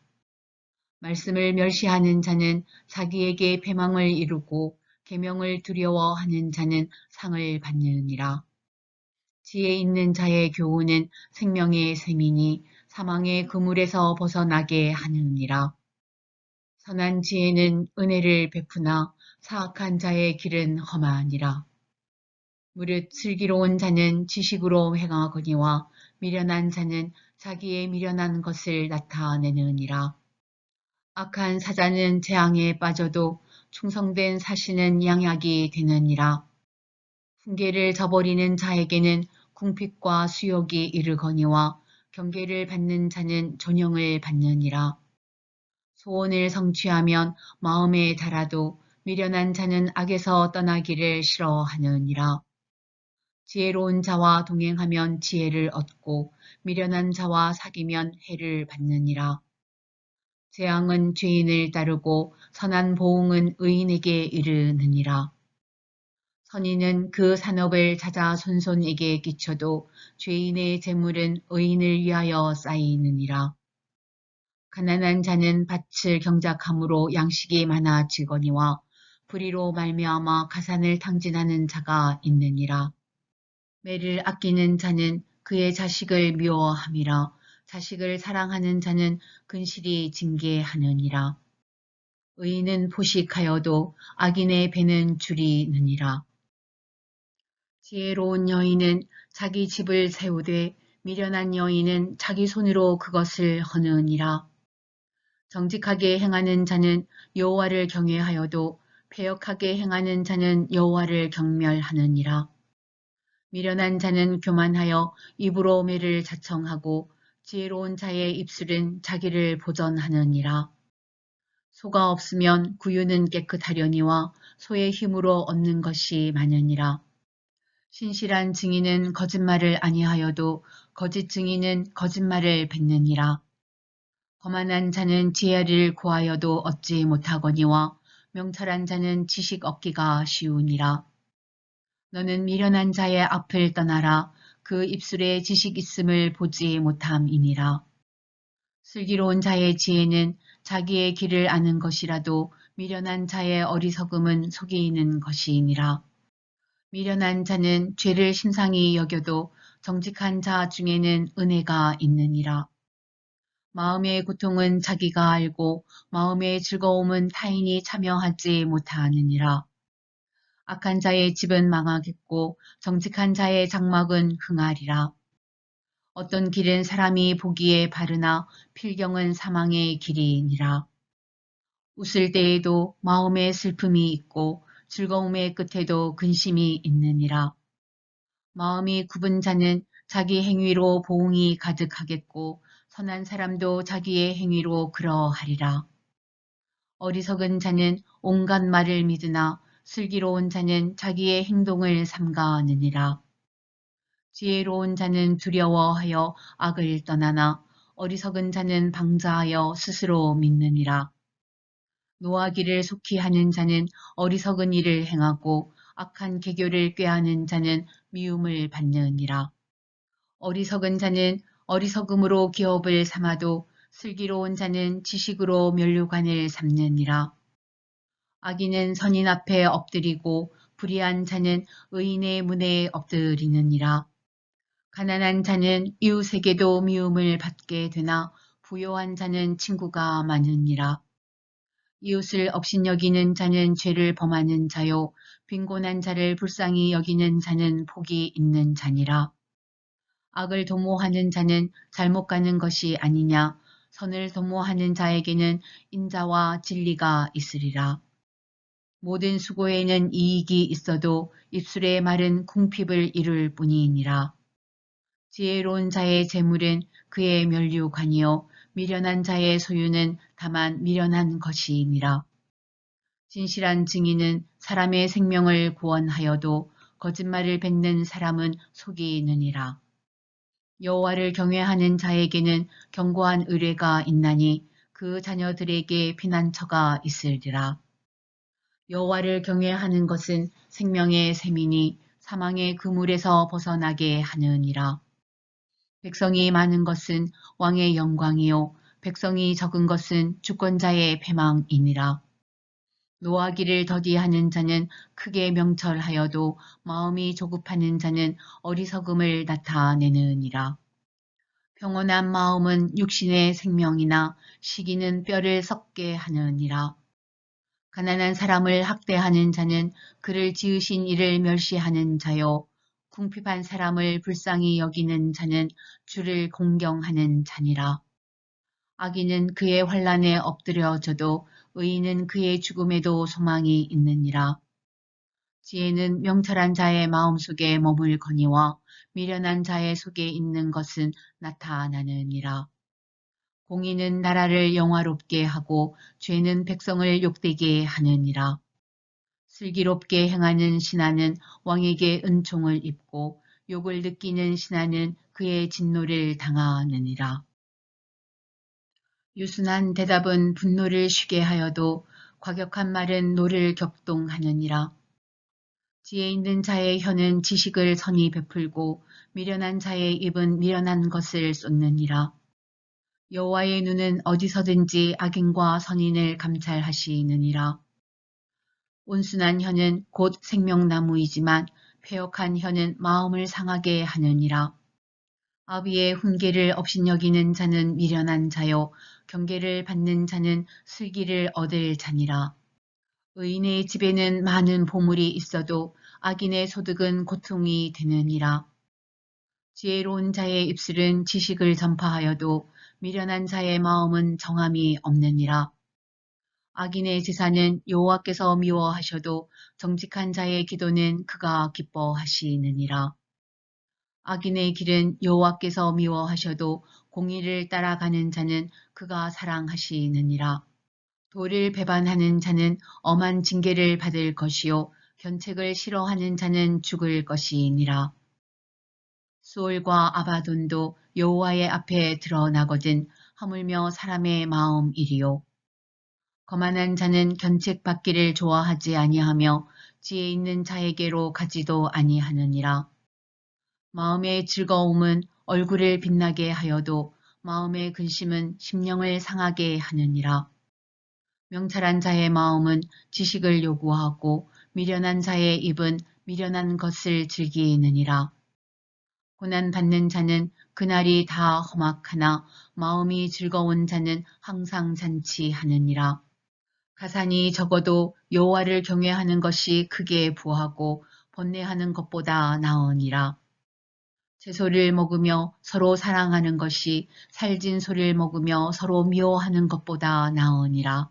말씀을 멸시하는 자는 자기에게 패망을 이루고 계명을 두려워하는 자는 상을 받느니라. 지혜 있는 자의 교훈은 생명의 셈이니 사망의 그물에서 벗어나게 하느니라. 선한 지혜는 은혜를 베푸나 사악한 자의 길은 험하니라. 무릇 슬기로운 자는 지식으로 행하거니와 미련한 자는 자기의 미련한 것을 나타내느니라. 악한 사자는 재앙에 빠져도 충성된 사신은 양약이 되느니라. 훈계를 저버리는 자에게는 궁핍과 수욕이 이르거니와 경계를 받는 자는 존영을 받느니라. 소원을 성취하면 마음에 달아도 미련한 자는 악에서 떠나기를 싫어하느니라. 지혜로운 자와 동행하면 지혜를 얻고 미련한 자와 사귀면 해를 받느니라. 재앙은 죄인을 따르고 선한 보응은 의인에게 이르느니라. 선인은 그 산업을 찾아 손손에게 끼쳐도 죄인의 재물은 의인을 위하여 쌓이느니라. 가난한 자는 밭을 경작함으로 양식이 많아지거니와 불의로 말미암아 가산을 탕진하는 자가 있느니라. 매를 아끼는 자는 그의 자식을 미워함이라. 자식을 사랑하는 자는 근실이 징계하느니라. 의인은 포식하여도 악인의 배는 줄이느니라. 지혜로운 여인은 자기 집을 세우되 미련한 여인은 자기 손으로 그것을 허느니라. 정직하게 행하는 자는 여호와를 경외하여도 패역하게 행하는 자는 여호와를 경멸하느니라. 미련한 자는 교만하여 입으로 매를 자청하고 지혜로운 자의 입술은 자기를 보전하느니라. 소가 없으면 구유는 깨끗하려니와 소의 힘으로 얻는 것이 많으니라. 신실한 증인은 거짓말을 아니하여도 거짓 증인은 거짓말을 뱉느니라. 거만한 자는 지혜를 구하여도 얻지 못하거니와 명철한 자는 지식 얻기가 쉬우니라. 너는 미련한 자의 앞을 떠나라. 그 입술에 지식 있음을 보지 못함이니라. 슬기로운 자의 지혜는 자기의 길을 아는 것이라도 미련한 자의 어리석음은 속이는 것이니라. 미련한 자는 죄를 심상히 여겨도 정직한 자 중에는 은혜가 있느니라. 마음의 고통은 자기가 알고 마음의 즐거움은 타인이 참여하지 못하느니라. 악한 자의 집은 망하겠고 정직한 자의 장막은 흥하리라. 어떤 길은 사람이 보기에 바르나 필경은 사망의 길이니라. 웃을 때에도 마음에 슬픔이 있고 즐거움의 끝에도 근심이 있느니라. 마음이 굽은 자는 자기 행위로 보응이 가득하겠고 선한 사람도 자기의 행위로 그러하리라. 어리석은 자는 온갖 말을 믿으나 슬기로운 자는 자기의 행동을 삼가느니라. 지혜로운 자는 두려워하여 악을 떠나나 어리석은 자는 방자하여 스스로 믿느니라. 노하기를 속히 하는 자는 어리석은 일을 행하고 악한 계교를 꾀하는 자는 미움을 받느니라. 어리석은 자는 어리석음으로 기업을 삼아도 슬기로운 자는 지식으로 면류관을 삼느니라. 악인은 선인 앞에 엎드리고 불의한 자는 의인의 문에 엎드리느니라. 가난한 자는 이웃에게도 미움을 받게 되나 부요한 자는 친구가 많으니라. 이웃을 업신여기는 자는 죄를 범하는 자요 빈곤한 자를 불쌍히 여기는 자는 복이 있는 자니라. 악을 도모하는 자는 잘못 가는 것이 아니냐 선을 도모하는 자에게는 인자와 진리가 있으리라. 모든 수고에는 이익이 있어도 입술의 말은 궁핍을 이룰 뿐이니라. 지혜로운 자의 재물은 그의 면류관이요 미련한 자의 소유는 다만 미련한 것이니라. 진실한 증인은 사람의 생명을 구원하여도 거짓말을 뱉는 사람은 속이느니라. 여호와를 경외하는 자에게는 견고한 의뢰가 있나니 그 자녀들에게 피난처가 있으리라. 여호와를 경외하는 것은 생명의 샘이니 사망의 그물에서 벗어나게 하느니라. 백성이 많은 것은 왕의 영광이요 백성이 적은 것은 주권자의 패망이니라. 노하기를 더디하는 자는 크게 명철하여도 마음이 조급하는 자는 어리석음을 나타내느니라. 평온한 마음은 육신의 생명이나 시기는 뼈를 썩게 하느니라. 가난한 사람을 학대하는 자는 그를 지으신 이를 멸시하는 자요. 궁핍한 사람을 불쌍히 여기는 자는 주를 공경하는 자니라. 악인은 그의 환난에 엎드려져도 의인은 그의 죽음에도 소망이 있느니라. 지혜는 명철한 자의 마음속에 머물거니와 미련한 자의 속에 있는 것은 나타나느니라. 공의는 나라를 영화롭게 하고 죄는 백성을 욕되게 하느니라. 슬기롭게 행하는 신하는 왕에게 은총을 입고 욕을 느끼는 신하는 그의 진노를 당하느니라. 유순한 대답은 분노를 쉬게 하여도 과격한 말은 노를 격동하느니라. 지혜 있는 자의 혀는 지식을 선히 베풀고 미련한 자의 입은 미련한 것을 쏟느니라. 여호와의 눈은 어디서든지 악인과 선인을 감찰하시느니라. 온순한 혀는 곧 생명나무이지만 패역한 혀는 마음을 상하게 하느니라. 아비의 훈계를 업신여기는 자는 미련한 자요 경계를 받는 자는 슬기를 얻을 자니라. 의인의 집에는 많은 보물이 있어도 악인의 소득은 고통이 되느니라. 지혜로운 자의 입술은 지식을 전파하여도 미련한 자의 마음은 정함이 없느니라. 악인의 제사는 여호와께서 미워하셔도 정직한 자의 기도는 그가 기뻐하시느니라. 악인의 길은 여호와께서 미워하셔도 공의를 따라가는 자는 그가 사랑하시느니라. 도를 배반하는 자는 엄한 징계를 받을 것이요 견책을 싫어하는 자는 죽을 것이니라. 수올과 아바돈도 여호와의 앞에 드러나거든 하물며 사람의 마음이리요. 거만한 자는 견책받기를 좋아하지 아니하며 지혜 있는 자에게로 가지도 아니하느니라. 마음의 즐거움은 얼굴을 빛나게 하여도 마음의 근심은 심령을 상하게 하느니라. 명철한 자의 마음은 지식을 요구하고 미련한 자의 입은 미련한 것을 즐기느니라. 고난받는 자는 그날이 다 험악하나 마음이 즐거운 자는 항상 잔치하느니라. 가산이 적어도 여호와를 경외하는 것이 크게 부하고 번뇌하는 것보다 나으니라. 채소를 먹으며 서로 사랑하는 것이 살진 소를 먹으며 서로 미워하는 것보다 나으니라.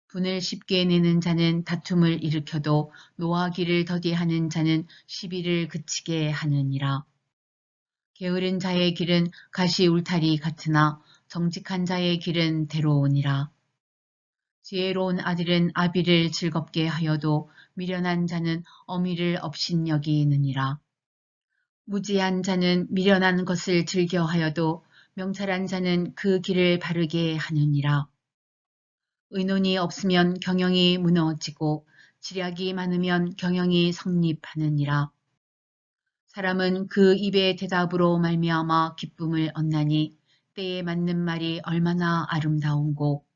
분을 쉽게 내는 자는 다툼을 일으켜도 노하기를 더디하는 자는 시비를 그치게 하느니라. 게으른 자의 길은 가시 울타리 같으나 정직한 자의 길은 대로우니라. 지혜로운 아들은 아비를 즐겁게 하여도 미련한 자는 어미를 업신여기느니라. 무지한 자는 미련한 것을 즐겨하여도 명철한 자는 그 길을 바르게 하느니라. 의논이 없으면 경영이 무너지고 지략이 많으면 경영이 성립하느니라. 사람은 그 입의 대답으로 말미암아 기쁨을 얻나니 때에 맞는 말이 얼마나 아름다운고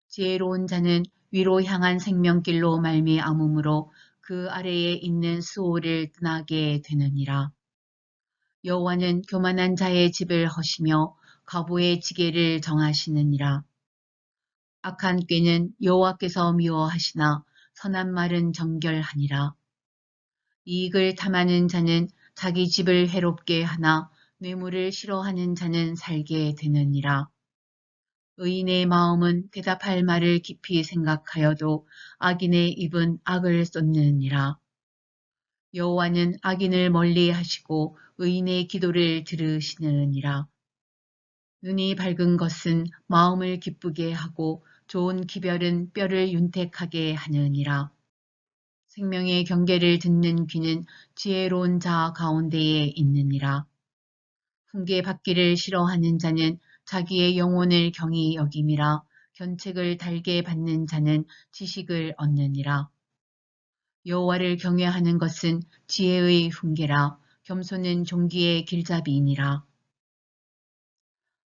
지혜로운 자는 위로 향한 생명길로 말미암음으로 그 아래에 있는 수호를 떠나게 되느니라. 여호와는 교만한 자의 집을 허시며 과부의 지게를 정하시느니라. 악한 꾀는 여호와께서 미워하시나 선한 말은 정결하니라. 이익을 탐하는 자는 자기 집을 해롭게 하나 뇌물을 싫어하는 자는 살게 되느니라. 의인의 마음은 대답할 말을 깊이 생각하여도 악인의 입은 악을 쏟느니라. 여호와는 악인을 멀리 하시고 의인의 기도를 들으시느니라. 눈이 밝은 것은 마음을 기쁘게 하고 좋은 기별은 뼈를 윤택하게 하느니라. 생명의 경계를 듣는 귀는 지혜로운 자 가운데에 있느니라. 훈계 받기를 싫어하는 자는 자기의 영혼을 경히 여김이라. 견책을 달게 받는 자는 지식을 얻느니라. 여호와를 경외하는 것은 지혜의 훈계라. 겸손은 종기의 길잡이이니라.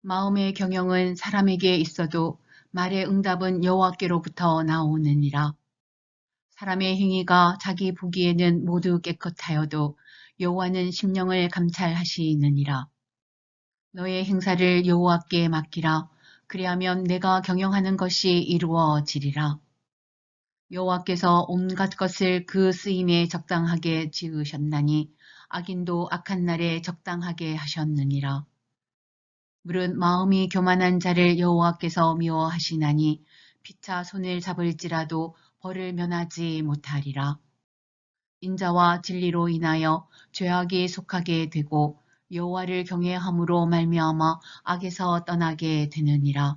마음의 경영은 사람에게 있어도 말의 응답은 여호와께로부터 나오느니라. 사람의 행위가 자기 보기에는 모두 깨끗하여도 여호와는 심령을 감찰하시느니라. 너의 행사를 여호와께 맡기라. 그리하면 내가 경영하는 것이 이루어지리라. 여호와께서 온갖 것을 그 쓰임에 적당하게 지으셨나니 악인도 악한 날에 적당하게 하셨느니라. 물은 마음이 교만한 자를 여호와께서 미워하시나니 피차 손을 잡을지라도 벌을 면하지 못하리라. 인자와 진리로 인하여 죄악이 속하게 되고 여호와를 경외함으로 말미암아 악에서 떠나게 되느니라.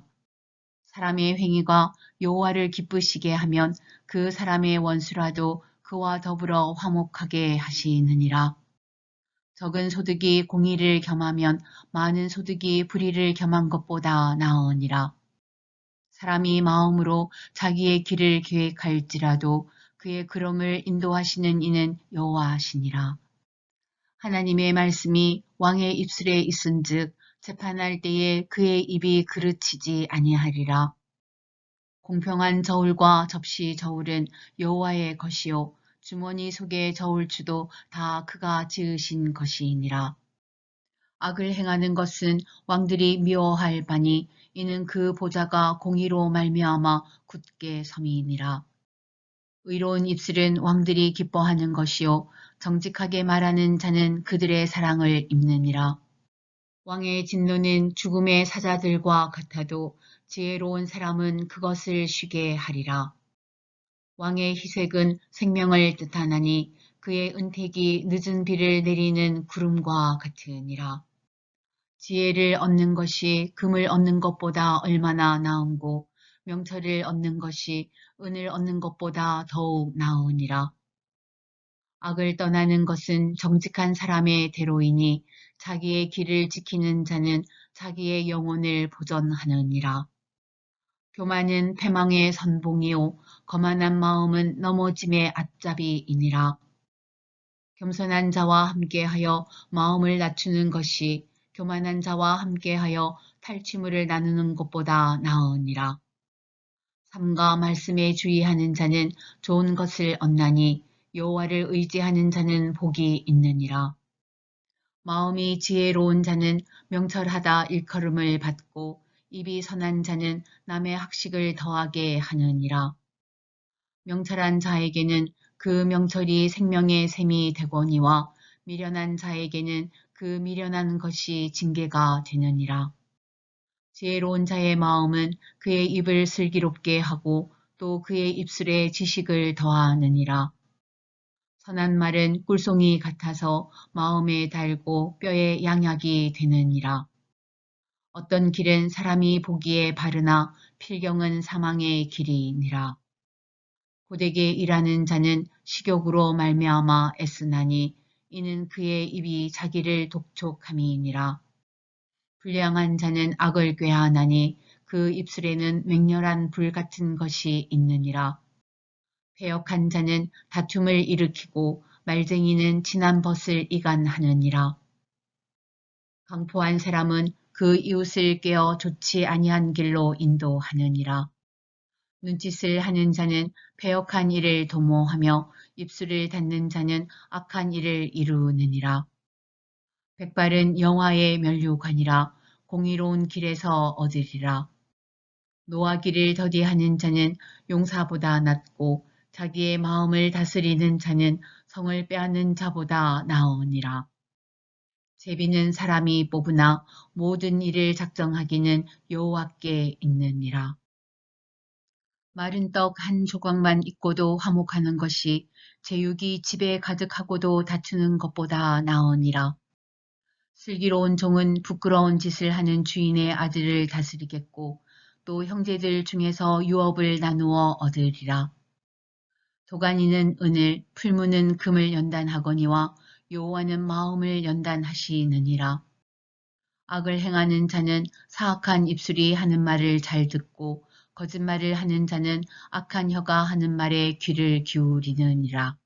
사람의 행위가 여호와를 기쁘시게 하면 그 사람의 원수라도 그와 더불어 화목하게 하시느니라. 적은 소득이 공의를 겸하면 많은 소득이 불의를 겸한 것보다 나으니라. 사람이 마음으로 자기의 길을 계획할지라도 그의 걸음을 인도하시는 이는 여호와시니라. 하나님의 말씀이 왕의 입술에 있은즉 재판할 때에 그의 입이 그르치지 아니하리라. 공평한 저울과 접시 저울은 여호와의 것이요 주머니 속의 저울추도 다 그가 지으신 것이니라. 악을 행하는 것은 왕들이 미워할 바니 이는 그 보좌가 공의로 말미암아 굳게 섬이니라. 의로운 입술은 왕들이 기뻐하는 것이요 정직하게 말하는 자는 그들의 사랑을 입느니라. 왕의 진노는 죽음의 사자들과 같아도 지혜로운 사람은 그것을 쉬게 하리라. 왕의 희색은 생명을 뜻하나니 그의 은택이 늦은 비를 내리는 구름과 같으니라. 지혜를 얻는 것이 금을 얻는 것보다 얼마나 나은고 명철을 얻는 것이 은을 얻는 것보다 더욱 나으니라. 악을 떠나는 것은 정직한 사람의 대로이니 자기의 길을 지키는 자는 자기의 영혼을 보전하느니라. 교만은 패망의 선봉이요 거만한 마음은 넘어짐의 앞잡이이니라. 겸손한 자와 함께하여 마음을 낮추는 것이 교만한 자와 함께하여 탈취물을 나누는 것보다 나으니라. 삼가 말씀에 주의하는 자는 좋은 것을 얻나니 여호와를 의지하는 자는 복이 있느니라. 마음이 지혜로운 자는 명철하다 일컬음을 받고 입이 선한 자는 남의 학식을 더하게 하느니라. 명철한 자에게는 그 명철이 생명의 샘이 되거니와 미련한 자에게는 그 미련한 것이 징계가 되느니라. 지혜로운 자의 마음은 그의 입을 슬기롭게 하고 또 그의 입술에 지식을 더하느니라. 선한 말은 꿀송이 같아서 마음에 달고 뼈에 양약이 되느니라. 어떤 길은 사람이 보기에 바르나 필경은 사망의 길이니라. 고되게 일하는 자는 식욕으로 말미암아 애쓰나니 이는 그의 입이 자기를 독촉함이니라. 불량한 자는 악을 꾀하나니 그 입술에는 맹렬한 불 같은 것이 있느니라. 배역한 자는 다툼을 일으키고 말쟁이는 진한 벗을 이간하느니라. 강포한 사람은 그 이웃을 깨어 좋지 아니한 길로 인도하느니라. 눈짓을 하는 자는 배역한 일을 도모하며 입술을 닫는 자는 악한 일을 이루느니라. 백발은 영화의 면류관이라 공의로운 길에서 얻으리라. 노하기를 더디하는 자는 용사보다 낫고 자기의 마음을 다스리는 자는 성을 빼앗는 자보다 나으니라. 제비는 사람이 뽑으나 모든 일을 작정하기는 여호와께 있느니라. 마른 떡 한 조각만 있고도 화목하는 것이 제육이 집에 가득하고도 다투는 것보다 나으니라. 슬기로운 종은 부끄러운 짓을 하는 주인의 아들을 다스리겠고 또 형제들 중에서 유업을 나누어 얻으리라. 도가니는 은을, 풀무는 금을 연단하거니와 여호와는 마음을 연단하시느니라. 악을 행하는 자는 사악한 입술이 하는 말을 잘 듣고 거짓말을 하는 자는 악한 혀가 하는 말에 귀를 기울이느니라.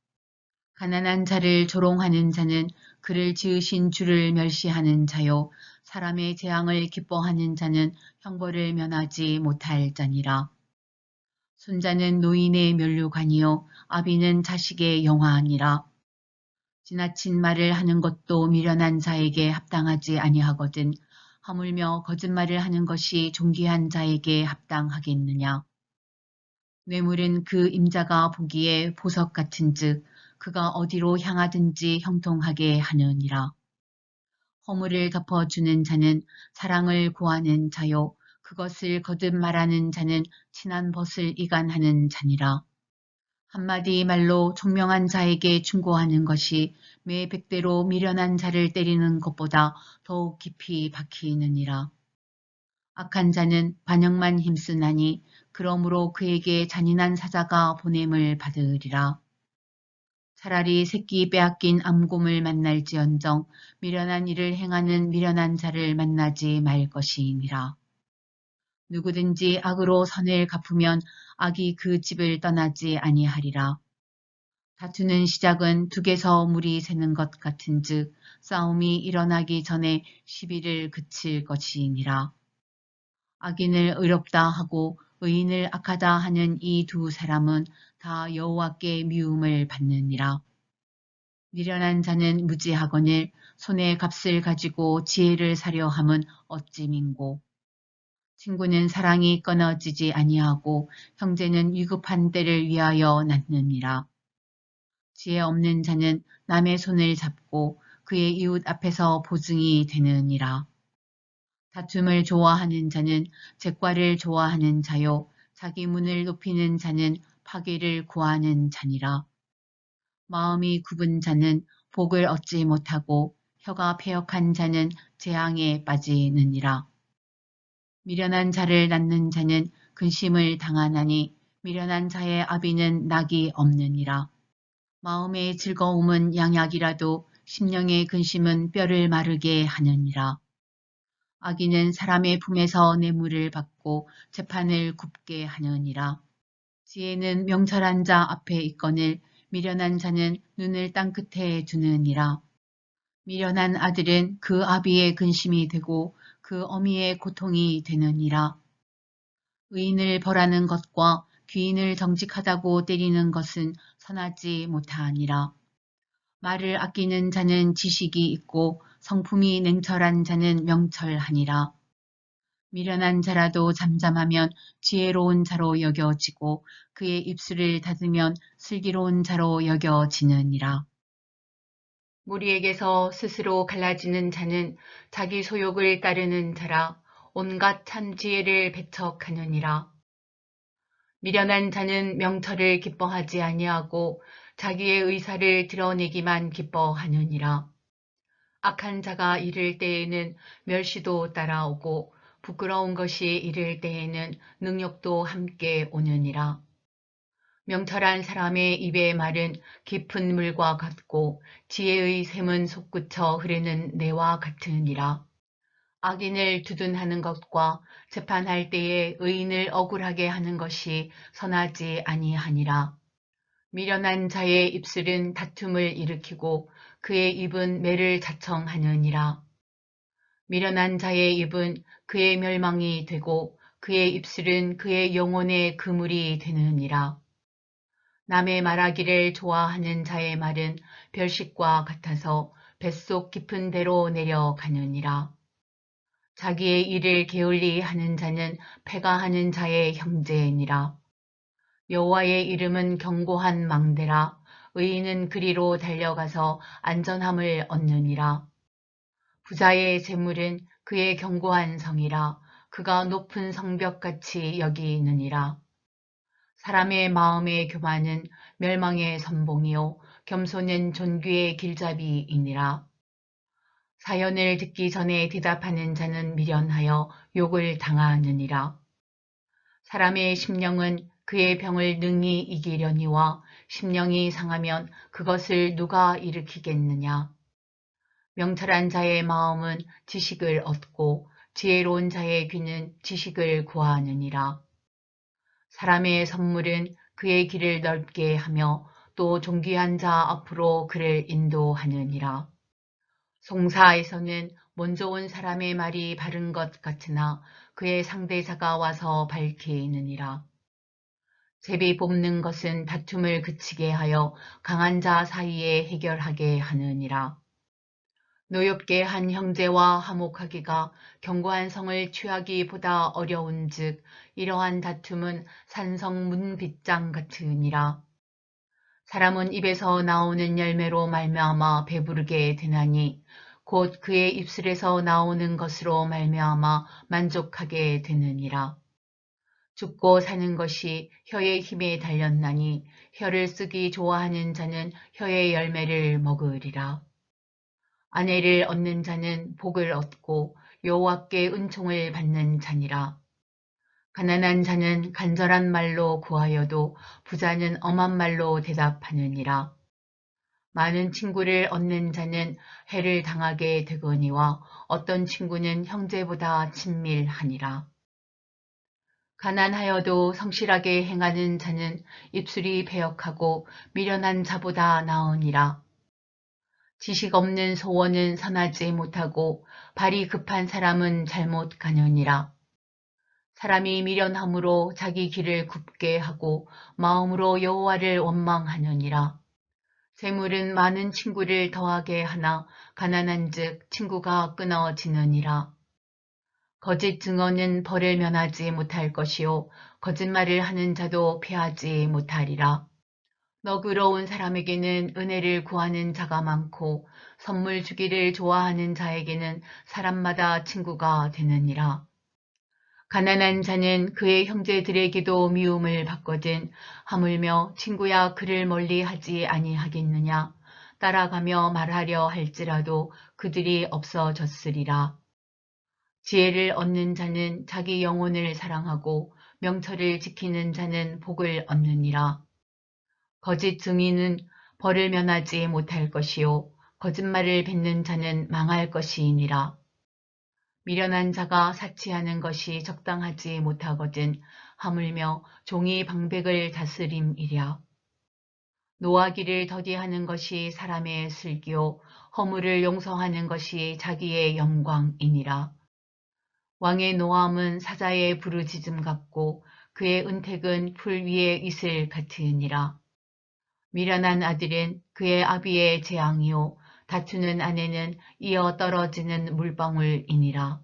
가난한 자를 조롱하는 자는 그를 지으신 주를 멸시하는 자요 사람의 재앙을 기뻐하는 자는 형벌을 면하지 못할 자니라. 손자는 노인의 면류관이요 아비는 자식의 영화니라. 지나친 말을 하는 것도 미련한 자에게 합당하지 아니하거든 하물며 거짓말을 하는 것이 존귀한 자에게 합당하겠느냐. 뇌물은 그 임자가 보기에 보석 같은즉 그가 어디로 향하든지 형통하게 하느니라. 허물을 덮어주는 자는 사랑을 구하는 자요 그것을 거듭 말하는 자는 친한 벗을 이간하는 자니라. 한마디 말로 총명한 자에게 충고하는 것이 매 백대로 미련한 자를 때리는 것보다 더욱 깊이 박히느니라. 악한 자는 반역만 힘쓰나니 그러므로 그에게 잔인한 사자가 보냄을 받으리라. 차라리 새끼 빼앗긴 암곰을 만날지언정 미련한 일을 행하는 미련한 자를 만나지 말 것이니라. 누구든지 악으로 선을 갚으면 악이 그 집을 떠나지 아니하리라. 다투는 시작은 둑에서 물이 새는 것 같은즉 싸움이 일어나기 전에 시비를 그칠 것이니라. 악인을 의롭다 하고 의인을 악하다 하는 이 두 사람은 다 여호와께 미움을 받느니라. 미련한 자는 무지하거늘 손에 값을 가지고 지혜를 사려 함은 어찌 민고. 친구는 사랑이 끊어지지 아니하고 형제는 위급한 때를 위하여 낳느니라. 지혜 없는 자는 남의 손을 잡고 그의 이웃 앞에서 보증이 되느니라. 다툼을 좋아하는 자는 쟁과를 좋아하는 자요 자기 문을 높이는 자는 파괴를 구하는 자니라. 마음이 굽은 자는 복을 얻지 못하고 혀가 패역한 자는 재앙에 빠지느니라. 미련한 자를 낳는 자는 근심을 당하나니 미련한 자의 아비는 낙이 없느니라. 마음의 즐거움은 양약이라도 심령의 근심은 뼈를 마르게 하느니라. 악인은 사람의 품에서 뇌물을 받고 재판을 굽게 하느니라. 지혜는 명철한 자 앞에 있거늘 미련한 자는 눈을 땅끝에 두느니라. 미련한 아들은 그 아비의 근심이 되고 그 어미의 고통이 되느니라. 의인을 벌하는 것과 귀인을 정직하다고 때리는 것은 선하지 못하니라. 말을 아끼는 자는 지식이 있고 성품이 냉철한 자는 명철하니라. 미련한 자라도 잠잠하면 지혜로운 자로 여겨지고 그의 입술을 닫으면 슬기로운 자로 여겨지느니라. 무리에게서 스스로 갈라지는 자는 자기 소욕을 따르는 자라 온갖 참 지혜를 배척하느니라. 미련한 자는 명철을 기뻐하지 아니하고 자기의 의사를 드러내기만 기뻐하느니라. 악한 자가 이를 때에는 멸시도 따라오고 부끄러운 것이 이를 때에는 능욕도 함께 오느니라. 명철한 사람의 입의 말은 깊은 물과 같고 지혜의 샘은 솟구쳐 흐르는 내와 같으니라. 악인을 두둔하는 것과 재판할 때에 의인을 억울하게 하는 것이 선하지 아니하니라. 미련한 자의 입술은 다툼을 일으키고 그의 입은 매를 자청하느니라. 미련한 자의 입은 그의 멸망이 되고 그의 입술은 그의 영혼의 그물이 되느니라. 남의 말하기를 좋아하는 자의 말은 별식과 같아서 뱃속 깊은 데로 내려가느니라. 자기의 일을 게을리 하는 자는 패가하는 자의 형제니라. 여호와의 이름은 견고한 망대라. 의인은 그리로 달려가서 안전함을 얻느니라. 부자의 재물은 그의 견고한 성이라. 그가 높은 성벽같이 여기느니라. 사람의 마음의 교만은 멸망의 선봉이요 겸손은 존귀의 길잡이이니라. 사연을 듣기 전에 대답하는 자는 미련하여 욕을 당하느니라. 사람의 심령은 그의 병을 능히 이기려니와 심령이 상하면 그것을 누가 일으키겠느냐. 명철한 자의 마음은 지식을 얻고 지혜로운 자의 귀는 지식을 구하느니라. 사람의 선물은 그의 길을 넓게 하며 또 존귀한 자 앞으로 그를 인도하느니라. 송사에서는 먼저 온 사람의 말이 바른 것 같으나 그의 상대자가 와서 밝히느니라. 제비 뽑는 것은 다툼을 그치게 하여 강한 자 사이에 해결하게 하느니라. 노엽게 한 형제와 화목하기가 견고한 성을 취하기보다 어려운즉 이러한 다툼은 산성 문빗장 같으니라. 사람은 입에서 나오는 열매로 말미암아 배부르게 되나니 곧 그의 입술에서 나오는 것으로 말미암아 만족하게 되느니라. 죽고 사는 것이 혀의 힘에 달렸나니 혀를 쓰기 좋아하는 자는 혀의 열매를 먹으리라. 아내를 얻는 자는 복을 얻고 여호와께 은총을 받는 자니라. 가난한 자는 간절한 말로 구하여도 부자는 엄한 말로 대답하느니라. 많은 친구를 얻는 자는 해를 당하게 되거니와 어떤 친구는 형제보다 친밀하니라. 가난하여도 성실하게 행하는 자는 입술이 배역하고 미련한 자보다 나으니라. 지식 없는 소원은 선하지 못하고 발이 급한 사람은 잘못 가느니라. 사람이 미련함으로 자기 길을 굽게 하고 마음으로 여호와를 원망하느니라. 재물은 많은 친구를 더하게 하나 가난한즉 친구가 끊어지느니라. 거짓 증언은 벌을 면하지 못할 것이요 거짓말을 하는 자도 피하지 못하리라. 너그러운 사람에게는 은혜를 구하는 자가 많고 선물 주기를 좋아하는 자에게는 사람마다 친구가 되느니라. 가난한 자는 그의 형제들에게도 미움을 받거든 하물며 친구야 그를 멀리하지 아니하겠느냐. 따라가며 말하려 할지라도 그들이 없어졌으리라. 지혜를 얻는 자는 자기 영혼을 사랑하고 명철을 지키는 자는 복을 얻느니라. 거짓 증인은 벌을 면하지 못할 것이요 거짓말을 뱉는 자는 망할 것이니라. 미련한 자가 사치하는 것이 적당하지 못하거든 하물며 종이 방백을 다스림이랴. 노하기를 더디하는 것이 사람의 슬기요 허물을 용서하는 것이 자기의 영광이니라. 왕의 노함은 사자의 부르짖음 같고 그의 은택은 풀 위의 이슬 같으니라. 미련한 아들은 그의 아비의 재앙이요 다투는 아내는 이어 떨어지는 물방울이니라.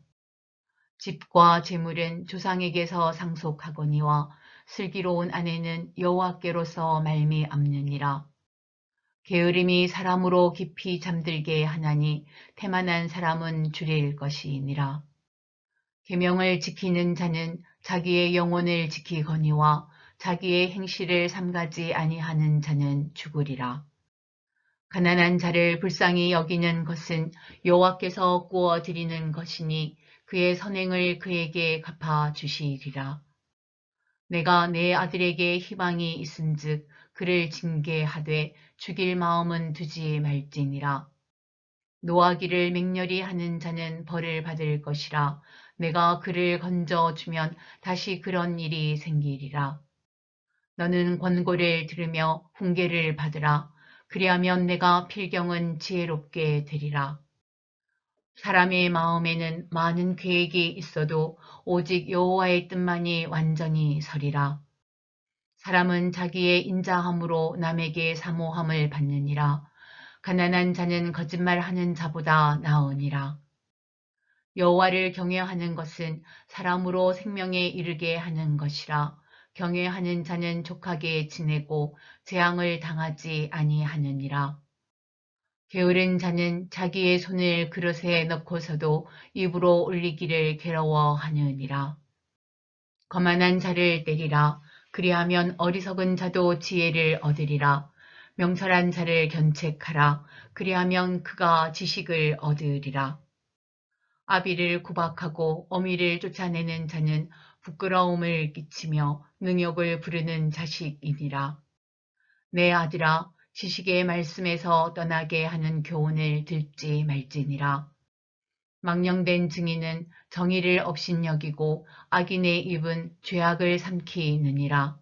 집과 재물은 조상에게서 상속하거니와 슬기로운 아내는 여호와께로서 말미암느니라. 게으름이 사람으로 깊이 잠들게 하나니 태만한 사람은 줄일 것이니라. 계명을 지키는 자는 자기의 영혼을 지키거니와 자기의 행실을 삼가지 아니하는 자는 죽으리라. 가난한 자를 불쌍히 여기는 것은 여호와께서 구워 드리는 것이니 그의 선행을 그에게 갚아 주시리라. 내가 내 아들에게 희망이 있은즉 그를 징계하되 죽일 마음은 두지 말지니라. 노하기를 맹렬히 하는 자는 벌을 받을 것이라. 내가 그를 건져주면 다시 그런 일이 생기리라. 너는 권고를 들으며 훈계를 받으라. 그리하면 내가 필경은 지혜롭게 되리라. 사람의 마음에는 많은 계획이 있어도 오직 여호와의 뜻만이 완전히 서리라. 사람은 자기의 인자함으로 남에게 사모함을 받느니라. 가난한 자는 거짓말하는 자보다 나으니라. 여호와를 경외하는 것은 사람으로 생명에 이르게 하는 것이라. 경외하는 자는 족하게 지내고 재앙을 당하지 아니하느니라. 게으른 자는 자기의 손을 그릇에 넣고서도 입으로 올리기를 괴로워하느니라. 거만한 자를 때리라. 그리하면 어리석은 자도 지혜를 얻으리라. 명철한 자를 견책하라. 그리하면 그가 지식을 얻으리라. 아비를 구박하고 어미를 쫓아내는 자는 부끄러움을 끼치며 능욕을 부르는 자식이니라. 내 아들아, 지식의 말씀에서 떠나게 하는 교훈을 듣지 말지니라. 망령된 증인은 정의를 업신여기고 악인의 입은 죄악을 삼키느니라.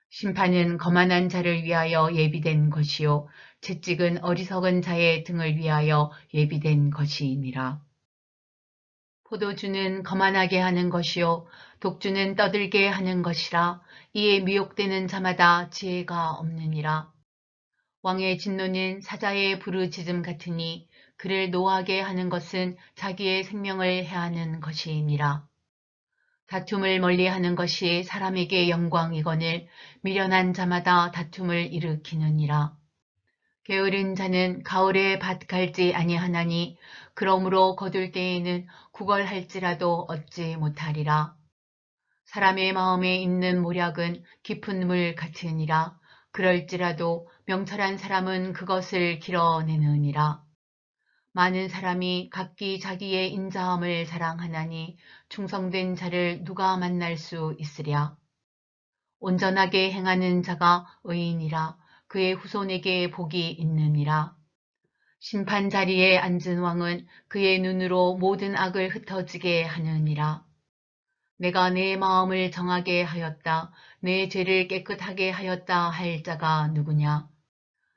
심판은 거만한 자를 위하여 예비된 것이요 채찍은 어리석은 자의 등을 위하여 예비된 것이니라. 포도주는 거만하게 하는 것이요 독주는 떠들게 하는 것이라. 이에 미혹되는 자마다 지혜가 없느니라. 왕의 진노는 사자의 부르짖음 같으니 그를 노하게 하는 것은 자기의 생명을 해하는 것이니라. 다툼을 멀리하는 것이 사람에게 영광이거늘 미련한 자마다 다툼을 일으키느니라. 게으른 자는 가을에 밭 갈지 아니하나니 그러므로 거둘 때에는 구걸할지라도 얻지 못하리라. 사람의 마음에 있는 모략은 깊은 물 같으니라. 그럴지라도 명철한 사람은 그것을 길어내느니라. 많은 사람이 각기 자기의 인자함을 자랑하나니 충성된 자를 누가 만날 수 있으랴. 온전하게 행하는 자가 의인이라. 그의 후손에게 복이 있느니라. 심판 자리에 앉은 왕은 그의 눈으로 모든 악을 흩어지게 하느니라. 내가 내 마음을 정하게 하였다. 내 죄를 깨끗하게 하였다 할 자가 누구냐.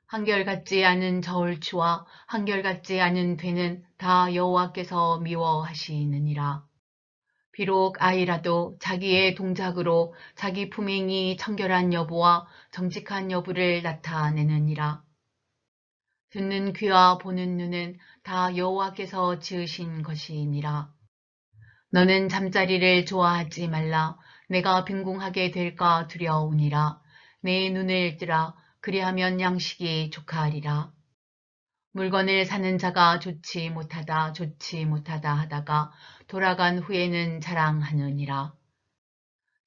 한결같지 않은 저울추와 한결같지 않은 되는 다 여호와께서 미워하시느니라. 비록 아이라도 자기의 동작으로 자기 품행이 청결한 여부와 정직한 여부를 나타내느니라. 듣는 귀와 보는 눈은 다 여호와께서 지으신 것이니라. 너는 잠자리를 좋아하지 말라. 내가 빈궁하게 될까 두려우니라. 내 눈을 뜨라. 그리하면 양식이 족하리라. 물건을 사는 자가 좋지 못하다 하다가 돌아간 후에는 자랑하느니라.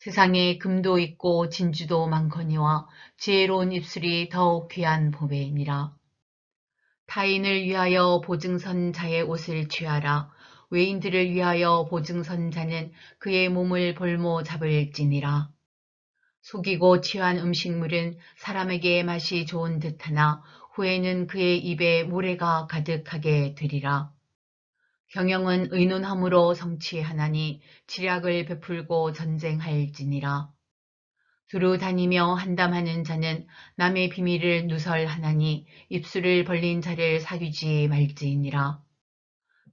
세상에 금도 있고 진주도 많거니와 지혜로운 입술이 더욱 귀한 보배니라. 타인을 위하여 보증선 자의 옷을 취하라. 외인들을 위하여 보증선 자는 그의 몸을 볼모 잡을지니라. 속이고 취한 음식물은 사람에게 맛이 좋은 듯하나 후에는 그의 입에 모래가 가득하게 되리라. 경영은 의논함으로 성취하나니 지략을 베풀고 전쟁할지니라. 두루 다니며 한담하는 자는 남의 비밀을 누설하나니 입술을 벌린 자를 사귀지 말지니라.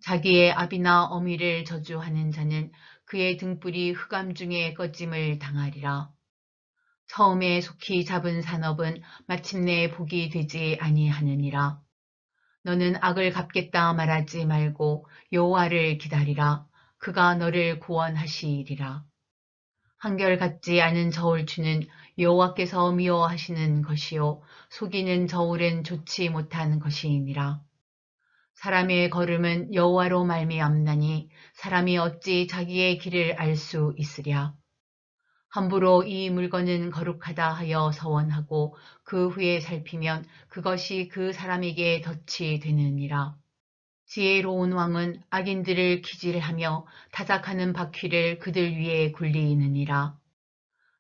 자기의 아비나 어미를 저주하는 자는 그의 등불이 흑암 중에 꺼짐을 당하리라. 처음에 속히 잡은 산업은 마침내 복이 되지 아니하느니라. 너는 악을 갚겠다 말하지 말고 여호와를 기다리라. 그가 너를 구원하시리라. 한결같지 않은 저울추는 여호와께서 미워하시는 것이요 속이는 저울은 좋지 못한 것이니라. 사람의 걸음은 여호와로 말미암나니 사람이 어찌 자기의 길을 알 수 있으랴. 함부로 이 물건은 거룩하다 하여 서원하고 그 후에 살피면 그것이 그 사람에게 덫이 되느니라. 지혜로운 왕은 악인들을 기질하며 타작하는 바퀴를 그들 위에 굴리느니라.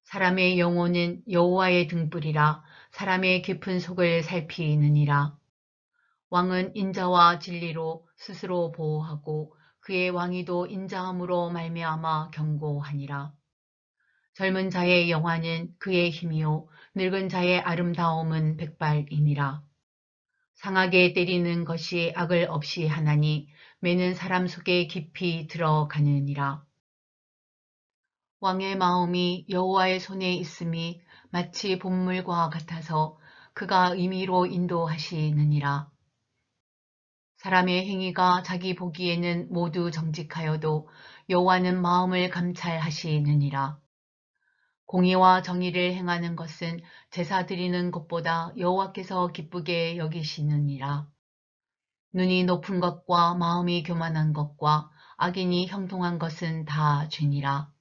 사람의 영혼은 여호와의 등불이라. 사람의 깊은 속을 살피느니라. 왕은 인자와 진리로 스스로 보호하고 그의 왕위도 인자함으로 말미암아 견고하니라. 젊은 자의 영화는 그의 힘이요 늙은 자의 아름다움은 백발이니라. 상하게 때리는 것이 악을 없이 하나니 매는 사람 속에 깊이 들어가느니라. 왕의 마음이 여호와의 손에 있음이 마치 봇물과 같아서 그가 의미로 인도하시느니라. 사람의 행위가 자기 보기에는 모두 정직하여도 여호와는 마음을 감찰하시느니라. 공의와 정의를 행하는 것은 제사 드리는 것보다 여호와께서 기쁘게 여기시느니라. 눈이 높은 것과 마음이 교만한 것과 악인이 형통한 것은 다 죄니라.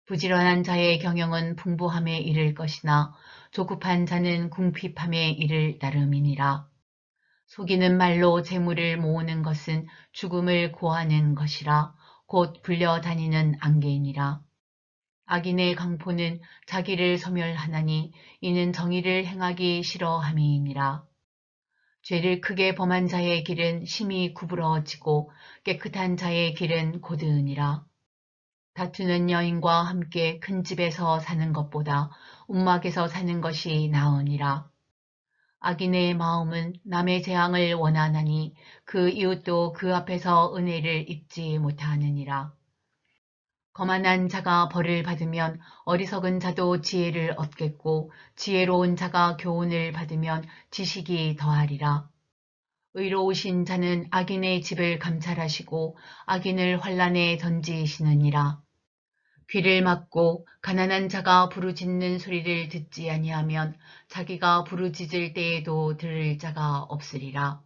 부지런한 자의 경영은 풍부함에 이를 것이나 조급한 자는 궁핍함에 이를 나름이니라. 속이는 말로 재물을 모으는 것은 죽음을 고하는 것이라 곧 불려다니는 안개이니라. 악인의 강포는 자기를 소멸하나니 이는 정의를 행하기 싫어함이니라. 죄를 크게 범한 자의 길은 심히 구부러지고 깨끗한 자의 길은 고드니라. 다투는 여인과 함께 큰 집에서 사는 것보다 움막에서 사는 것이 나으니라. 악인의 마음은 남의 재앙을 원하나니 그 이웃도 그 앞에서 은혜를 입지 못하느니라. 거만한 자가 벌을 받으면 어리석은 자도 지혜를 얻겠고 지혜로운 자가 교훈을 받으면 지식이 더하리라. 의로우신 자는 악인의 집을 감찰하시고 악인을 환란에 던지시느니라. 귀를 막고 가난한 자가 부르짖는 소리를 듣지 아니하면 자기가 부르짖을 때에도 들을 자가 없으리라.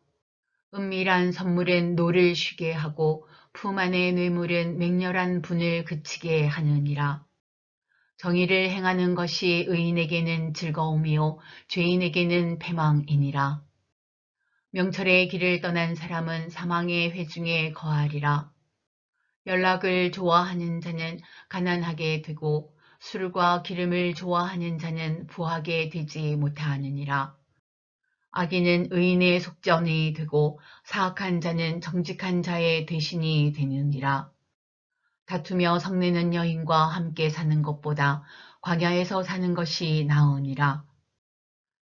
은밀한 선물은 노를 쉬게 하고 품 안의 뇌물은 맹렬한 분을 그치게 하느니라. 정의를 행하는 것이 의인에게는 즐거움이요 죄인에게는 패망이니라. 명철의 길을 떠난 사람은 사망의 회중에 거하리라. 연락을 좋아하는 자는 가난하게 되고 술과 기름을 좋아하는 자는 부하게 되지 못하느니라. 악인은 의인의 속전이 되고 사악한 자는 정직한 자의 대신이 되느니라. 다투며 성내는 여인과 함께 사는 것보다 광야에서 사는 것이 나으니라.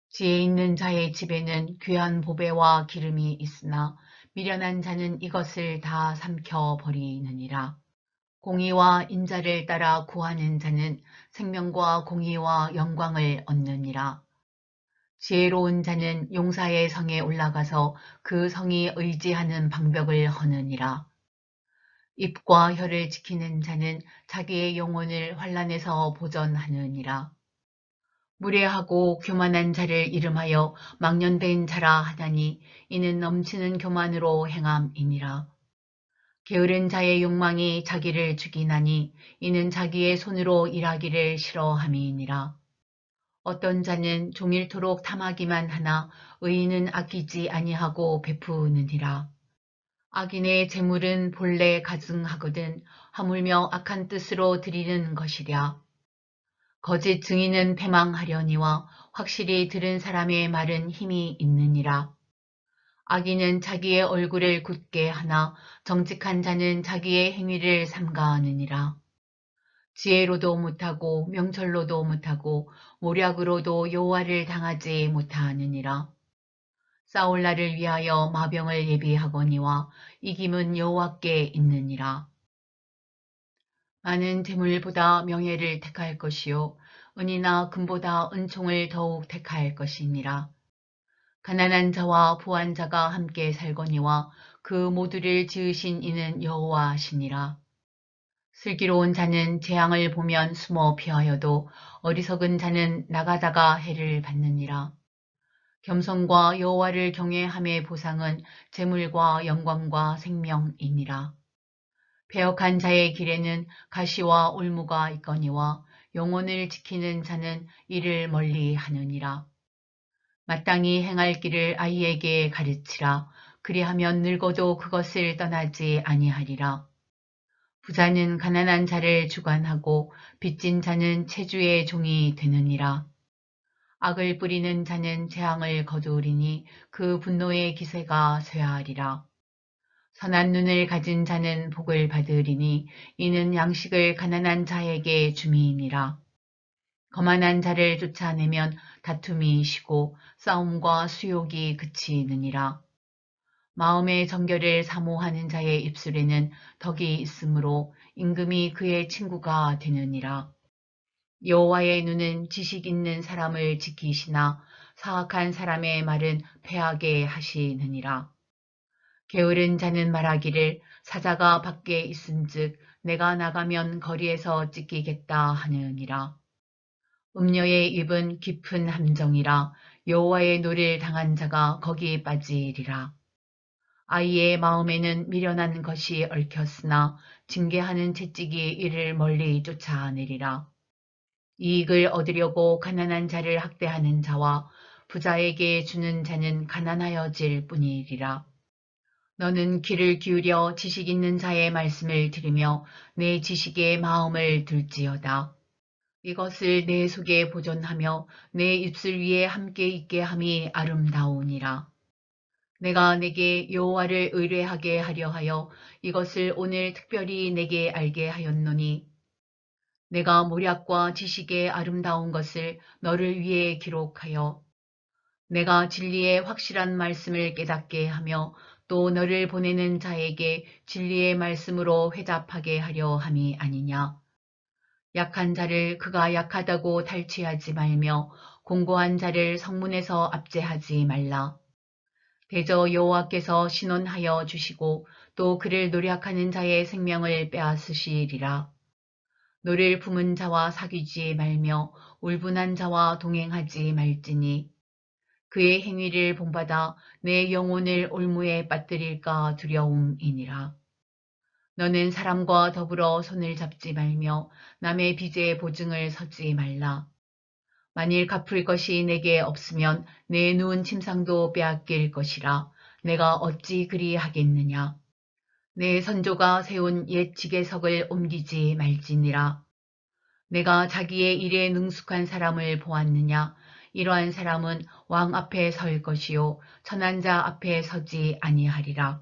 지혜 있는 자의 집에는 귀한 보배와 기름이 있으나 미련한 자는 이것을 다 삼켜 버리느니라. 공의와 인자를 따라 구하는 자는 생명과 공의와 영광을 얻느니라. 지혜로운 자는 용사의 성에 올라가서 그 성이 의지하는 방벽을 허느니라. 입과 혀를 지키는 자는 자기의 영혼을 환난에서 보전하느니라. 무례하고 교만한 자를 이름하여 망년된 자라 하다니 이는 넘치는 교만으로 행함이니라. 게으른 자의 욕망이 자기를 죽이나니 이는 자기의 손으로 일하기를 싫어함이니라. 어떤 자는 종일토록 탐하기만 하나 의인은 아끼지 아니하고 베푸느니라. 악인의 재물은 본래 가증하거든 하물며 악한 뜻으로 드리는 것이랴. 거짓 증인은 패망하려니와 확실히 들은 사람의 말은 힘이 있느니라. 악인은 자기의 얼굴을 굳게 하나 정직한 자는 자기의 행위를 삼가하느니라. 지혜로도 못하고 명철로도 못하고 모략으로도 여호와를 당하지 못하느니라. 싸울 날을 위하여 마병을 예비하거니와 이김은 여호와께 있느니라. 많은 재물보다 명예를 택할 것이요 은이나 금보다 은총을 더욱 택할 것이니라. 가난한 자와 부한 자가 함께 살거니와 그 모두를 지으신 이는 여호와시니라. 슬기로운 자는 재앙을 보면 숨어 피하여도 어리석은 자는 나가다가 해를 받느니라. 겸손과 여호와를 경외함의 보상은 재물과 영광과 생명이니라. 배역한 자의 길에는 가시와 올무가 있거니와 영혼을 지키는 자는 이를 멀리하느니라. 마땅히 행할 길을 아이에게 가르치라. 그리하면 늙어도 그것을 떠나지 아니하리라. 부자는 가난한 자를 주관하고 빚진 자는 체주의 종이 되느니라. 악을 뿌리는 자는 재앙을 거두리니 그 분노의 기세가 쇠하리라. 선한 눈을 가진 자는 복을 받으리니 이는 양식을 가난한 자에게 줌이니라. 거만한 자를 쫓아내면 다툼이 쉬고 싸움과 수욕이 그치느니라. 마음의 정결을 사모하는 자의 입술에는 덕이 있으므로 임금이 그의 친구가 되느니라. 여호와의 눈은 지식 있는 사람을 지키시나 사악한 사람의 말은 패하게 하시느니라. 게으른 자는 말하기를 사자가 밖에 있은즉 내가 나가면 거리에서 찢기겠다 하느니라. 음녀의 입은 깊은 함정이라 여호와의 노를 당한 자가 거기 빠지리라. 아이의 마음에는 미련한 것이 얽혔으나 징계하는 채찍이 이를 멀리 쫓아내리라. 이익을 얻으려고 가난한 자를 학대하는 자와 부자에게 주는 자는 가난하여질 뿐이리라. 너는 귀를 기울여 지식 있는 자의 말씀을 들으며 내 지식의 마음을 둘지어다. 이것을 내 속에 보존하며 내 입술 위에 함께 있게 함이 아름다우니라. 내가 내게 여호와를 의뢰하게 하려 하여 이것을 오늘 특별히 내게 알게 하였노니 내가 모략과 지식의 아름다운 것을 너를 위해 기록하여 내가 진리의 확실한 말씀을 깨닫게 하며 또 너를 보내는 자에게 진리의 말씀으로 회답하게 하려 함이 아니냐. 약한 자를 그가 약하다고 탈취하지 말며 공고한 자를 성문에서 압제하지 말라. 대저 여호와께서 신원하여 주시고 또 그를 노력하는 자의 생명을 빼앗으시리라. 노를 품은 자와 사귀지 말며 울분한 자와 동행하지 말지니 그의 행위를 본받아 내 영혼을 올무에 빠뜨릴까 두려움이니라. 너는 사람과 더불어 손을 잡지 말며 남의 빚에 보증을 서지 말라. 만일 갚을 것이 내게 없으면 내 누운 침상도 빼앗길 것이라. 내가 어찌 그리하겠느냐. 내 선조가 세운 옛 지계석을 옮기지 말지니라. 내가 자기의 일에 능숙한 사람을 보았느냐. 이러한 사람은 왕 앞에 설 것이요 천한 자 앞에 서지 아니하리라.